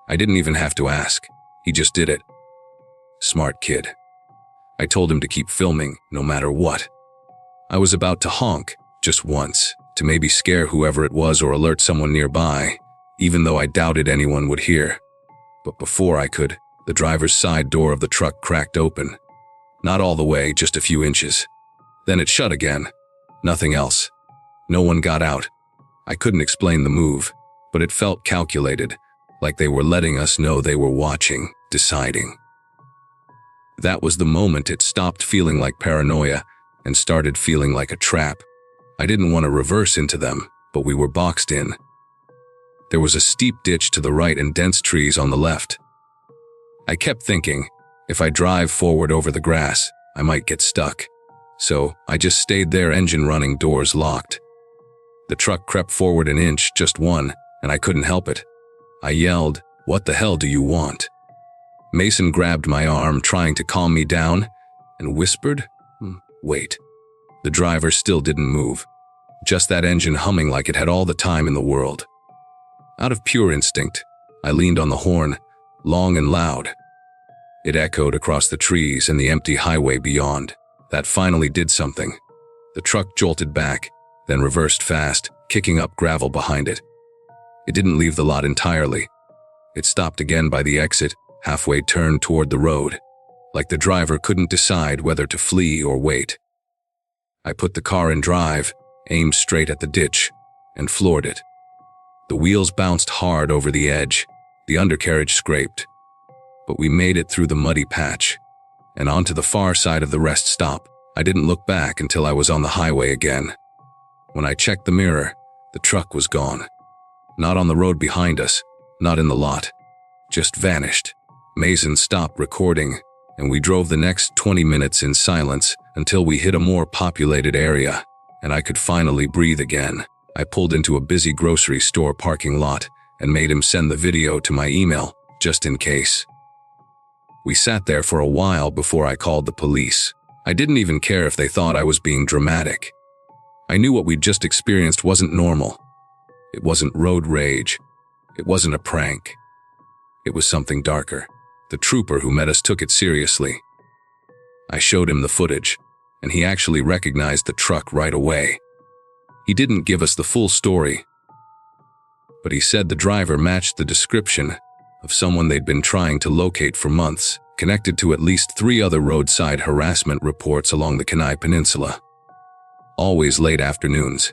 I didn't even have to ask. He just did it. Smart kid. I told him to keep filming, no matter what. I was about to honk, just once, to maybe scare whoever it was or alert someone nearby, even though I doubted anyone would hear. But before I could, the driver's side door of the truck cracked open. Not all the way, just a few inches. Then it shut again. Nothing else. No one got out. I couldn't explain the move, but it felt calculated, like they were letting us know they were watching, deciding. That was the moment it stopped feeling like paranoia and started feeling like a trap. I didn't want to reverse into them, but we were boxed in. There was a steep ditch to the right and dense trees on the left. I kept thinking, if I drive forward over the grass, I might get stuck. So I just stayed there, engine running, doors locked. The truck crept forward an inch, just one, and I couldn't help it. I yelled, "What the hell do you want?" Mason grabbed my arm, trying to calm me down, and whispered, "Wait." The driver still didn't move. Just that engine humming like it had all the time in the world. Out of pure instinct, I leaned on the horn, long and loud. It echoed across the trees and the empty highway beyond. That finally did something. The truck jolted back, then reversed fast, kicking up gravel behind it. It didn't leave the lot entirely. It stopped again by the exit, halfway turned toward the road, like the driver couldn't decide whether to flee or wait. I put the car in drive, aimed straight at the ditch, and floored it. The wheels bounced hard over the edge, the undercarriage scraped. But we made it through the muddy patch, and onto the far side of the rest stop. I didn't look back until I was on the highway again. When I checked the mirror, the truck was gone. Not on the road behind us, not in the lot. Just vanished. Mason stopped recording, and we drove the next 20 minutes in silence until we hit a more populated area, and I could finally breathe again. I pulled into a busy grocery store parking lot and made him send the video to my email, just in case. We sat there for a while before I called the police. I didn't even care if they thought I was being dramatic. I knew what we'd just experienced wasn't normal. It wasn't road rage. It wasn't a prank. It was something darker. The trooper who met us took it seriously. I showed him the footage, and he actually recognized the truck right away. He didn't give us the full story, but he said the driver matched the description of someone they'd been trying to locate for months, connected to at least 3 other roadside harassment reports along the Kenai Peninsula. Always late afternoons.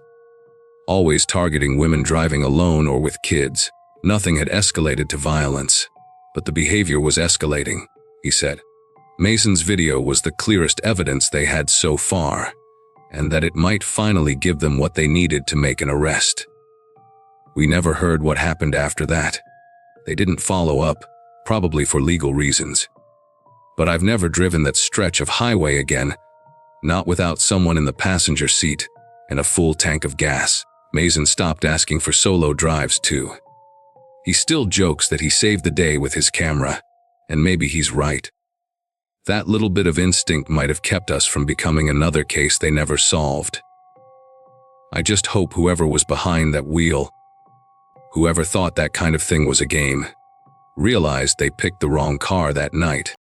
Always targeting women driving alone or with kids. Nothing had escalated to violence, but the behavior was escalating, he said. Mason's video was the clearest evidence they had so far, and that it might finally give them what they needed to make an arrest. We never heard what happened after that. They didn't follow up, probably for legal reasons. But I've never driven that stretch of highway again, not without someone in the passenger seat and a full tank of gas. Mason stopped asking for solo drives too. He still jokes that he saved the day with his camera, and maybe he's right. That little bit of instinct might have kept us from becoming another case they never solved. I just hope whoever was behind that wheel, whoever thought that kind of thing was a game, realized they picked the wrong car that night.